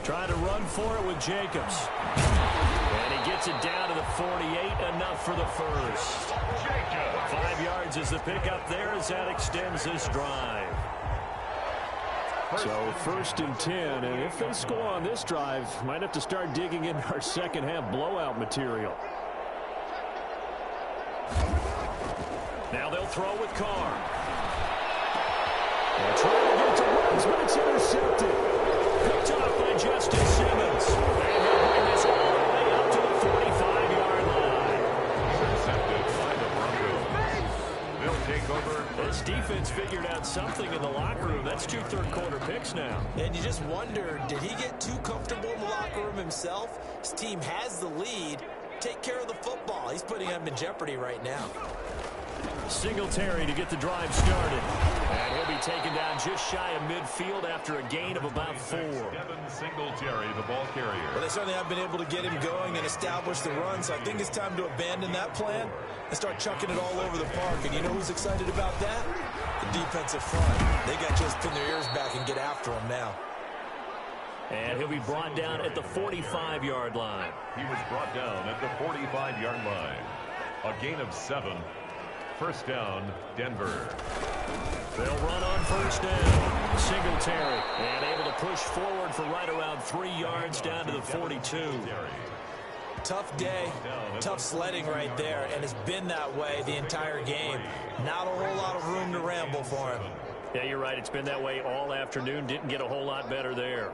Trying to run for it with Jacobs. And he gets it down to the 48, enough for the first. 5 yards is the pickup there as that extends this drive. So 1st and 10, and if they score on this drive, might have to start digging in our second half blowout material. Now they'll throw with Carr. And trying to get to Woods, but it's intercepted. Picked off by Justin Simmons. And he'll bring this all the way up to the 45-yard line. Intercepted by the Broncos. They'll take over. This defense figured out something in the locker room. That's 2 third-quarter picks now. And you just wonder, did he get too comfortable in the locker room himself? His team has the lead. Take care of the football. He's putting him in jeopardy right now. Singletary to get the drive started. And he'll be taken down just shy of midfield after a gain of about 4. Devin Singletary, the ball carrier. Well, they certainly have been able to get him going and establish the run, so I think it's time to abandon that plan and start chucking it all over the park. And you know who's excited about that? The defensive front. They got to just pin their ears back and get after him now. And he'll be brought down at the 45-yard line. He was brought down at the 45-yard line. A gain of 7. 1st down, Denver. They'll run on 1st down. Singletary, and able to push forward for right around 3 yards down to the 42. Tough day, tough sledding right there, and it's been that way the entire game. Not a whole lot of room to ramble for him. Yeah, you're right. It's been that way all afternoon. Didn't get a whole lot better there.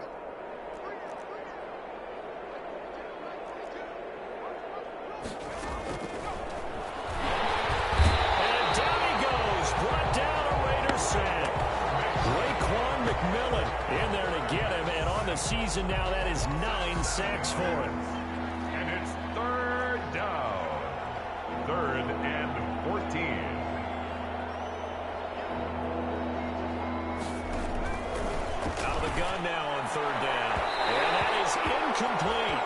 In there to get him, and on the season now, that is 9 sacks for him. And it's 3rd down. 3rd and 14. Out of the gun now on 3rd down. And that is incomplete.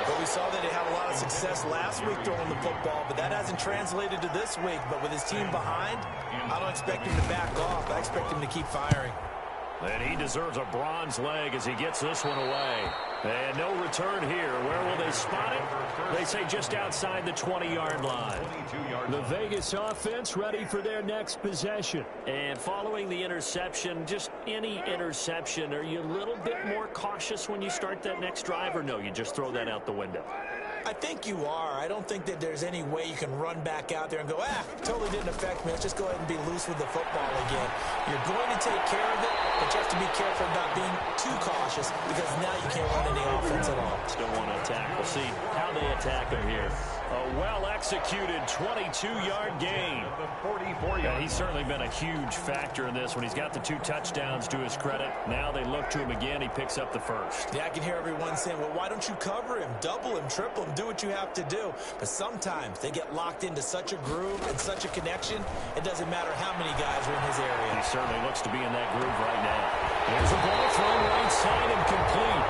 But we saw that he had a lot of success last week throwing the football, but that hasn't translated to this week. But with his team behind, I don't expect him to back off. I expect him to keep firing. And he deserves a bronze leg as he gets this one away. And no return here. Where will they spot it? They say just outside the 20-yard line. The Vegas offense ready for their next possession. And following the interception, just any interception, are you a little bit more cautious when you start that next drive, or no, you just throw that out the window? I think you are. I don't think that there's any way you can run back out there and go, totally didn't affect me. Let's just go ahead and be loose with the football again. You're going to take care of it, but you have to be careful about being too cautious because now you can't run any offense at all. Still want to attack. We'll see how they attack him here. A well-executed 22-yard gain. Yeah, he's certainly been a huge factor in this when he's got the 2 touchdowns to his credit. Now they look to him again. He picks up the first. Yeah, I can hear everyone saying, well, why don't you cover him, double him, triple him, do what you have to do. But sometimes they get locked into such a groove and such a connection, it doesn't matter how many guys are in his area. He certainly looks to be in that groove right now. Here's a ball thrown right side and complete.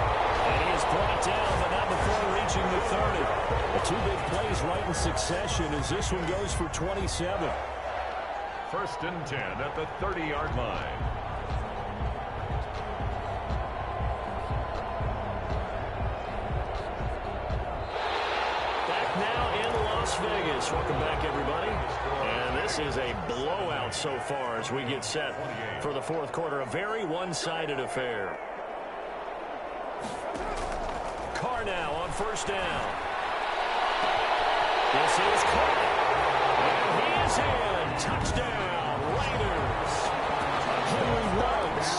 And he is brought down, but not before reaching the 30. The 2 big plays right in succession as this one goes for 27. 1st and 10 at the 30-yard line. Back now in Las Vegas. Welcome back, everybody. And this is a blowout so far as we get set for the 4th quarter. A very one-sided affair. Carr now on 1st down. This is Carr. is in. Touchdown, Raiders. Henry runs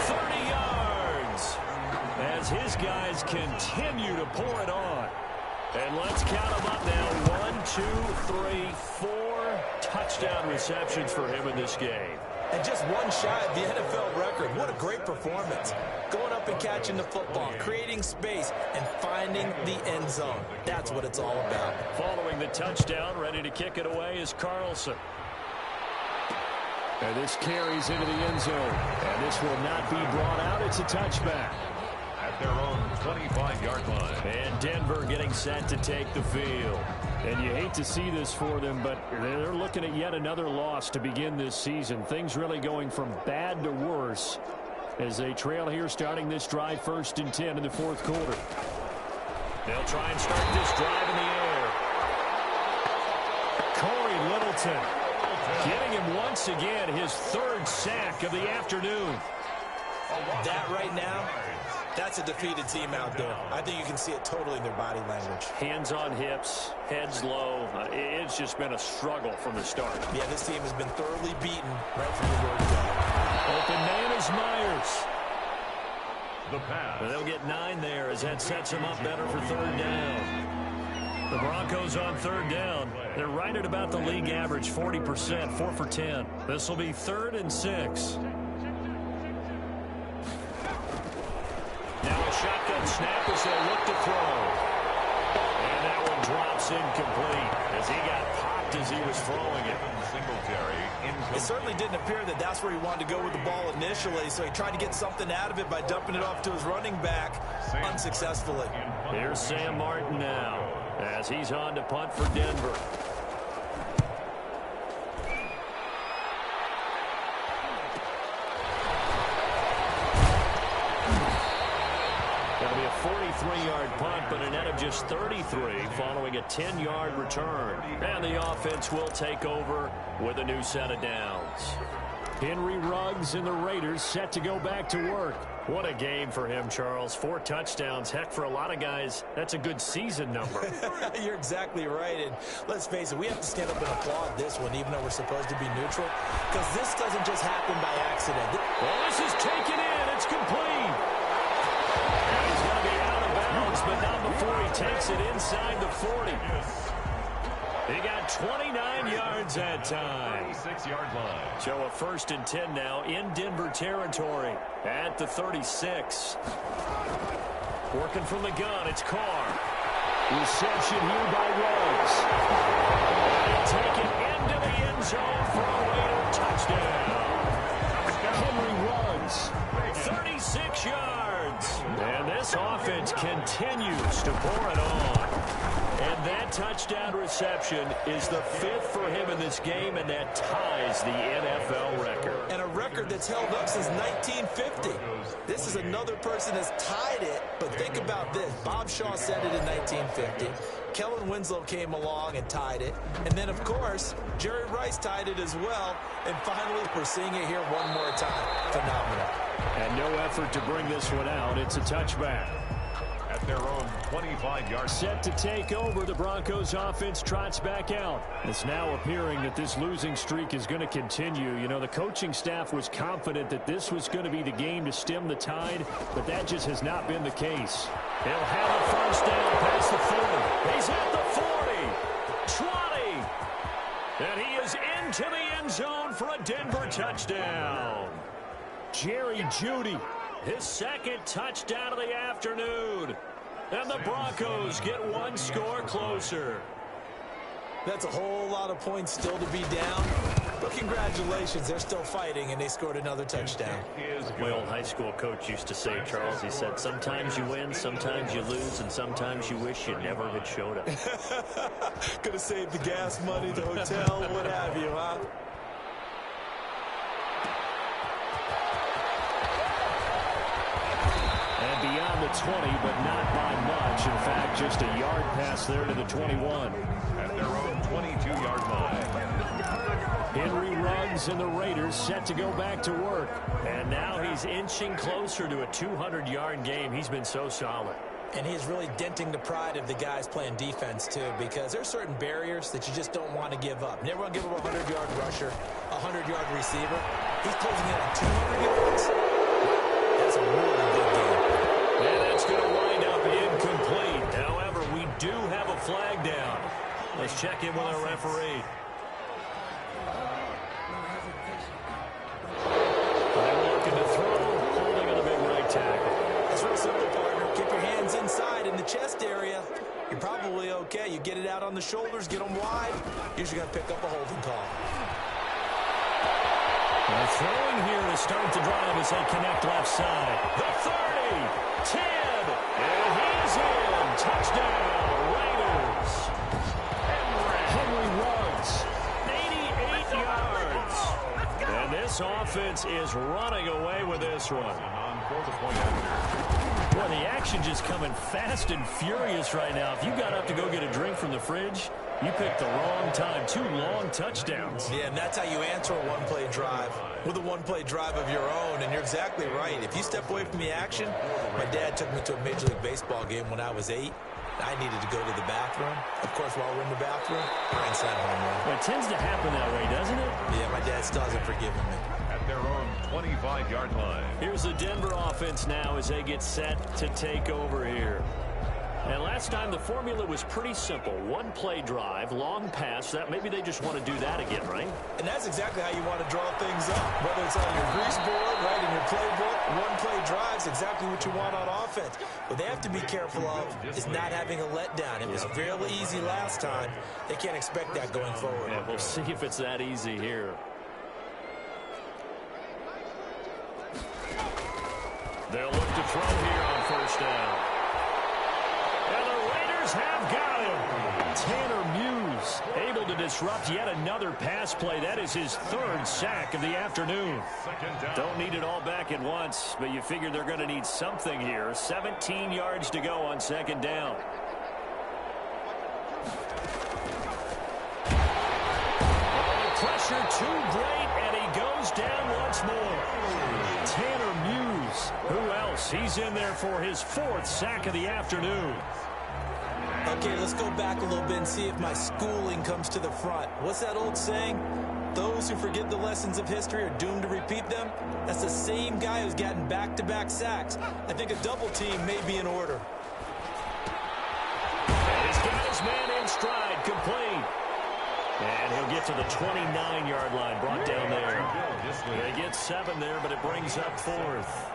30 yards as his guys continue to pour it on. And let's count them up now. 1, 2, 3, 4 touchdown receptions for him in this game. And just one shy of the NFL record. What a great performance. Going up and catching the football, creating space, and finding the end zone. That's what it's all about. Following the touchdown, ready to kick it away is Carlson. And this carries into the end zone. And this will not be brought out. It's a touchback. At their own 25-yard line. And Denver getting set to take the field. And you hate to see this for them, but they're looking at yet another loss to begin this season. Things really going from bad to worse as they trail here starting this drive 1st and 10 in the 4th quarter. They'll try and start this drive in the air. Corey Littleton getting him once again his 3rd sack of the afternoon. That right now, that's a defeated team out there. I think you can see it totally in their body language. Hands on hips, heads low. It's just been a struggle from the start. Yeah, this team has been thoroughly beaten right from the word go. Open man is Myers. The pass. And they'll get 9 there as that sets them up better for 3rd down. The Broncos on 3rd down. They're right at about the league average, 40%, 4 for 10. This will be 3rd and 6. Now a shotgun snap as they look to throw. And that one drops incomplete as he got popped as he was throwing it. It certainly didn't appear that that's where he wanted to go with the ball initially, so he tried to get something out of it by dumping it off to his running back unsuccessfully. Here's Sam Martin now as he's on to punt for Denver. That'll be a 43-yard punt, but a net of just 33 following a 10-yard return. And the offense will take over with a new set of downs. Henry Ruggs and the Raiders set to go back to work. What a game for him, Charles. 4 touchdowns. Heck, for a lot of guys, that's a good season number. You're exactly right. And let's face it, we have to stand up and applaud this one, even though we're supposed to be neutral, because this doesn't just happen by accident. Well, this is taken in. It's complete. And he's going to be out of bounds, but not before he takes it inside the 40. He got 29 yards that time. 6-yard line. So a 1st and 10 now in Denver territory at the 36. Working from the gun, it's Carr. Reception here by Ruggs. And take it into the end zone for a Raider touchdown. Henry Ruggs, 36 yards. And this offense continues to pour it on. And that touchdown reception is the 5th for him in this game, and that ties the NFL record. And a record that's held up since 1950. This is another person that's tied it, but think about this. Bob Shaw said it in 1950. Kellen Winslow came along and tied it. And then, of course, Jerry Rice tied it as well. And finally, we're seeing it here one more time. Phenomenal. And no effort to bring this one out. It's a touchback. At their own 25-yard. Set to take over, the Broncos offense trots back out. It's now appearing that this losing streak is going to continue. You know, the coaching staff was confident that this was going to be the game to stem the tide, but that just has not been the case. He'll have a 1st down past the 40. He's at the 40, 20, and he is into the end zone for a Denver touchdown. Jerry Jeudy, his 2nd touchdown of the afternoon. And the Broncos get 1 score closer. That's a whole lot of points still to be down. But congratulations, they're still fighting, and they scored another touchdown. My old high school coach used to say, Charles, he said, sometimes you win, sometimes you lose, and sometimes you wish you never had showed up. Could have saved the gas money, the hotel, what have you, huh? And beyond the 20, but not by much. In fact, just a yard pass there to the 21. At their own 22-yard line. Henry Ruggs and the Raiders set to go back to work. And now he's inching closer to a 200-yard game. He's been so solid. And he is really denting the pride of the guys playing defense, too, because there's certain barriers that you just don't want to give up. Never want to give up a 100-yard rusher, a 100-yard receiver. He's closing in on 200 yards. That's a really good game. And that's going to wind up incomplete. However, we do have a flag down. Let's check in with our referee. They were looking to throw, holding on the big right tackle. It's real simple, partner. Keep your hands inside in the chest area. You're probably okay. You get it out on the shoulders, get them wide. Usually going to pick up a holding call. They're throwing here to start the drive as they connect left side. The 30, 10, and he's in. Touchdown, Raiders. Henry runs 88 yards. And this offense is running away with this one. Boy, the action just coming fast and furious right now. If you got up to go get a drink from the fridge, you picked the wrong time. 2 long touchdowns. Yeah, and that's how you answer a one-play drive, with a one-play drive of your own. And you're exactly right. If you step away from the action, my dad took me to a Major League Baseball game when I was 8. I needed to go to the bathroom. Of course, while we're in the bathroom, grandson home run. Well, it tends to happen that way, doesn't it? Yeah, my dad still hasn't forgiven me. At their own 25-yard line. Here's the Denver offense now as they get set to take over here. And last time the formula was pretty simple. One-play drive, long pass. That maybe they just want to do that again, right? And that's exactly how you want to draw things up. Whether it's on your grease board, right, in your playbook, one-play drive's exactly what you want on offense. What they have to be careful of is not having a letdown. It was fairly easy last time. They can't expect that going forward. Yeah, we'll see if it's that easy here. They'll look to throw here on first down. And the Raiders have got him. Tanner Muse able to disrupt yet another pass play. That is his 3rd sack of the afternoon. Don't need it all back at once, but you figure they're going to need something here. 17 yards to go on 2nd down. Oh, pressure too great, and he goes down once more. Tanner Muse. Who else? He's in there for his 4th sack of the afternoon. Okay, let's go back a little bit and see if my schooling comes to the front. What's that old saying? Those who forget the lessons of history are doomed to repeat them. That's the same guy who's gotten back-to-back sacks. I think a double team may be in order. And he's got his man in stride, complete. And he'll get to the 29-yard line, brought down there. They get 7 there, but it brings up 4th.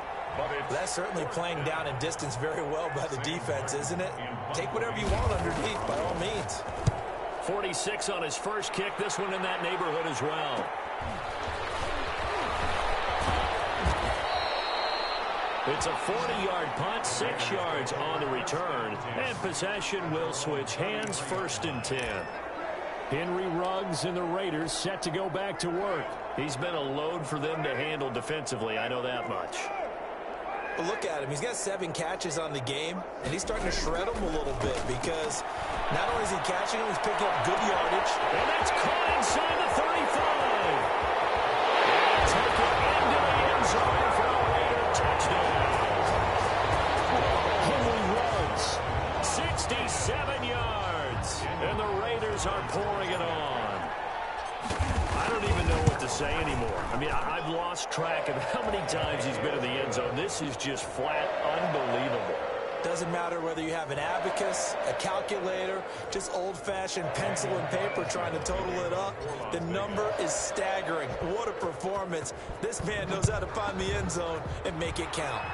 That's certainly playing down in distance very well by the defense, isn't it? Take whatever you want underneath, by all means. 46 on his first kick. This one in that neighborhood as well. It's a 40-yard punt, 6 yards on the return. And possession will switch hands, 1st and 10. Henry Ruggs and the Raiders set to go back to work. He's been a load for them to handle defensively, I know that much. But look at him. He's got 7 catches on the game, and he's starting to shred them a little bit because not only is he catching them, he's picking up good yardage. And that's caught inside the 35. And take it into the end zone for a Raider touchdown. Henry Ruggs, 67 yards, and the Raiders are pouring it on. I don't even know what to say anymore. I mean, I've lost track of how many times he's been in the end zone. This is just flat unbelievable. Doesn't matter whether you have an abacus, a calculator, just old-fashioned pencil and paper trying to total it up. The number is staggering. What a performance. This man knows how to find the end zone and make it count.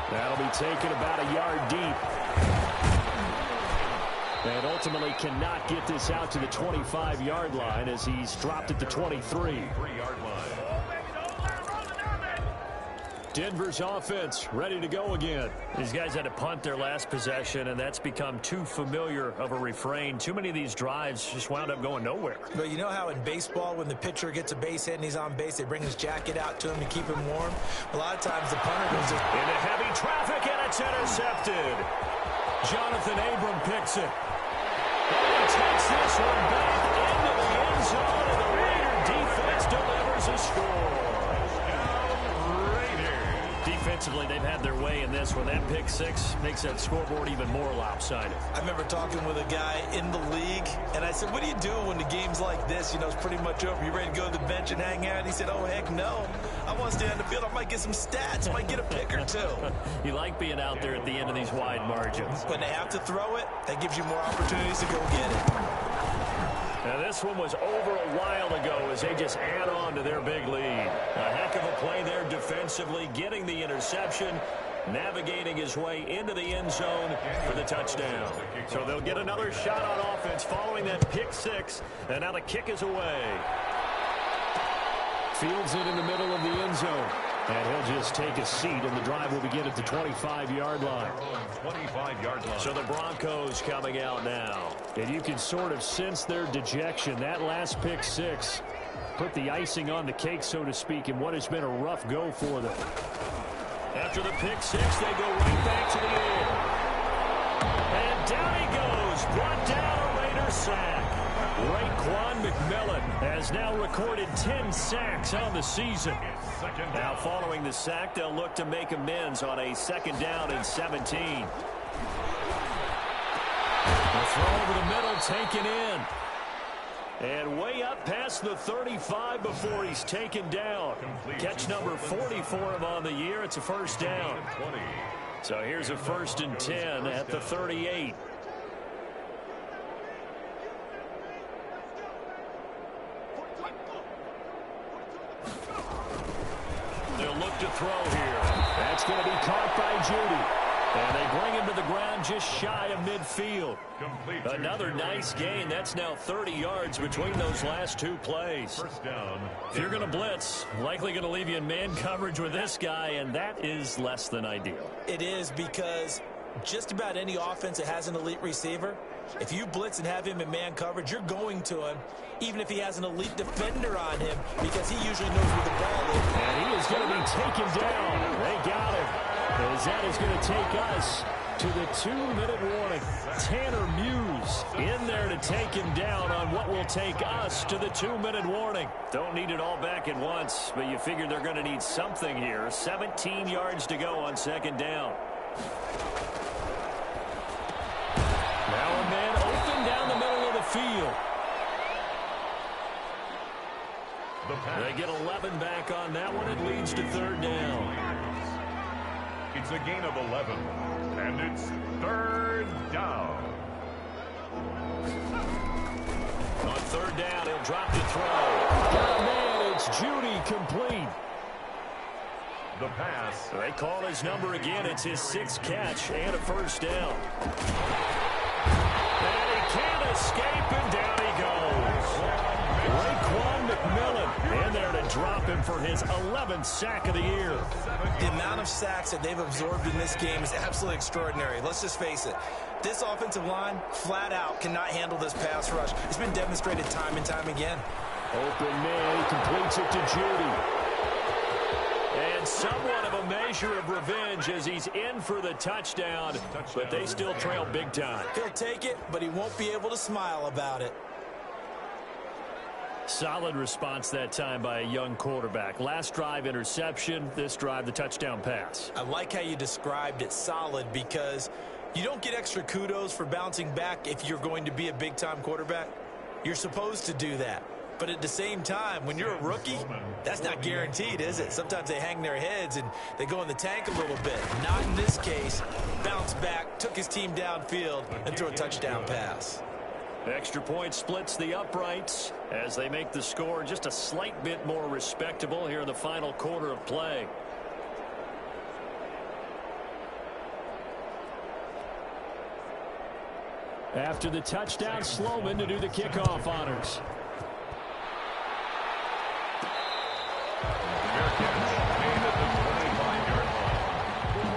That'll be taken about a yard deep. And ultimately cannot get this out to the 25-yard line as he's dropped at the 23-yard line. Denver's offense ready to go again. These guys had to punt their last possession, and that's become too familiar of a refrain. Too many of these drives just wound up going nowhere. But you know how in baseball, when the pitcher gets a base hit and he's on base, they bring his jacket out to him to keep him warm? A lot of times the punter goes just into heavy traffic, and it's intercepted. Jonathan Abram picks it. And he takes this one back into the end zone, and the Raider defense delivers a score. Offensively, they've had their way in this one. That pick six makes that scoreboard even more lopsided. I remember talking with a guy in the league, and I said, what do you do when the game's like this? You know, it's pretty much over. You ready to go to the bench and hang out? And he said, oh, heck no. I want to stay on the field. I might get some stats. Might get a pick or two. You like being out there at the end of these wide margins. When they have to throw it, that gives you more opportunities to go get it. Now, this one was over a while ago as they just add on to their big lead. A heck of a play there defensively, getting the interception, navigating his way into the end zone for the touchdown. So they'll get another shot on offense following that pick six, and now the kick is away. Fields it in the middle of the end zone. And he'll just take a seat, and the drive will begin at the 25-yard line. 25-yard line. So the Broncos coming out now. And you can sort of sense their dejection. That last pick six put the icing on the cake, so to speak, in what has been a rough go for them. After the pick six, they go right back to the air. And down he goes. Brought down a Raider sack. Raekwon McMillan has now recorded 10 sacks on the season. Now following the sack, they'll look to make amends on a second down and 17. The throw over the middle taken in. And way up past the 35 before he's taken down. Catch number 40 for him on the year. It's a first down. So here's a 1st and 10 at the 38. They'll look to throw here. That's going to be caught by Judy. And they bring him to the ground just shy of midfield. Another nice gain. That's now 30 yards between those last two plays. First down. If you're going to blitz, likely going to leave you in man coverage with this guy, and that is less than ideal. It is, because just about any offense that has an elite receiver, if you blitz and have him in man coverage, you're going to him, even if he has an elite defender on him, because he usually knows where the ball is. And he is going to be taken down. They got him. As that is going to take us to the 2-minute warning. Tanner Muse in there to take him down on what will take us to the 2-minute warning. Don't need it all back at once, but you figure they're going to need something here. 17 yards to go on second down. Now a man open down the middle of the field. They get 11 back on that one. It leads to third down. It's a gain of 11, and it's third down. On third down, he'll drop to throw. Got a man, it's Judy, complete. The pass. They call his number again. It's his 6th catch and a first down. And he can't escape, and down he goes. Raekwon McMillan in there to drop him for his 11th sack of the year. The amount of sacks that they've absorbed in this game is absolutely extraordinary. Let's just face it. This offensive line, flat out, cannot handle this pass rush. It's been demonstrated time and time again. Open man, he completes it to Judy. And somewhat of a measure of revenge as he's in for the touchdown, but they still trail big time. He'll take it, but he won't be able to smile about it. Solid response that time by a young quarterback. Last drive, interception. This drive, the touchdown pass. I like how you described it, solid, because you don't get extra kudos for bouncing back if you're going to be a big-time quarterback. You're supposed to do that. But at the same time, when you're a rookie, that's not guaranteed, is it? Sometimes they hang their heads and they go in the tank a little bit. Not in this case. Bounced back, took his team downfield, and threw a touchdown pass. Extra point splits the uprights as they make the score just a slight bit more respectable here in the final quarter of play. After the touchdown, Sloman to do the kickoff honors.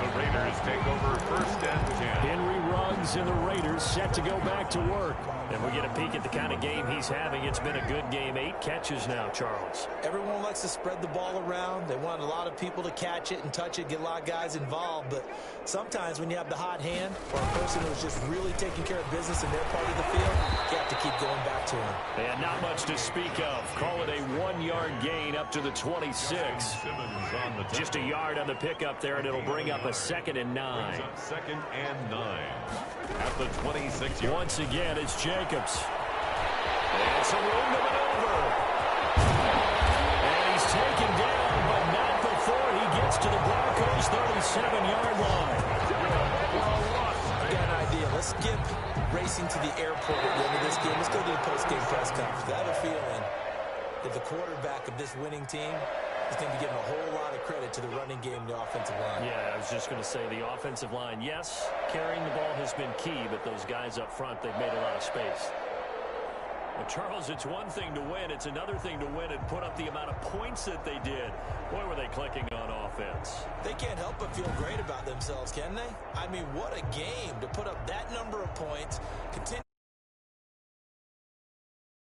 The Raiders take over 1st and 10. Henry Ruggs and the Raiders set to go back to work. And we get a peek at the kind of game he's having. It's been a good game. 8 catches now, Charles. Everyone likes to spread the ball around. They want a lot of people to catch it and touch it, get a lot of guys involved. But sometimes when you have the hot hand or a person who's just really taking care of business in their part of the field, you have to keep going back to him. And not much to speak of. Call it a 1-yard gain up to the 26. Just a yard on the pickup there, and it'll bring up a 2nd and 9. 2nd and 9 at the 26-yard. Once again, it's Jacobs. And some room to maneuver. And he's taken down, but not before he gets to the Broncos' 37-yard line. I got an idea. Let's skip racing to the airport at the end of this game. Let's go to the post-game press conference. I have a feeling that the quarterback of this winning team is going to be giving a whole lot of credit to the running game and the offensive line. Yeah, I was just going to say the offensive line, yes, carrying the ball has been key, but those guys up front, they've made a lot of space. Well, Charles, it's one thing to win. It's another thing to win and put up the amount of points that they did. Boy, were they clicking on offense. They can't help but feel great about themselves, can they? I mean, what a game to put up that number of points, continue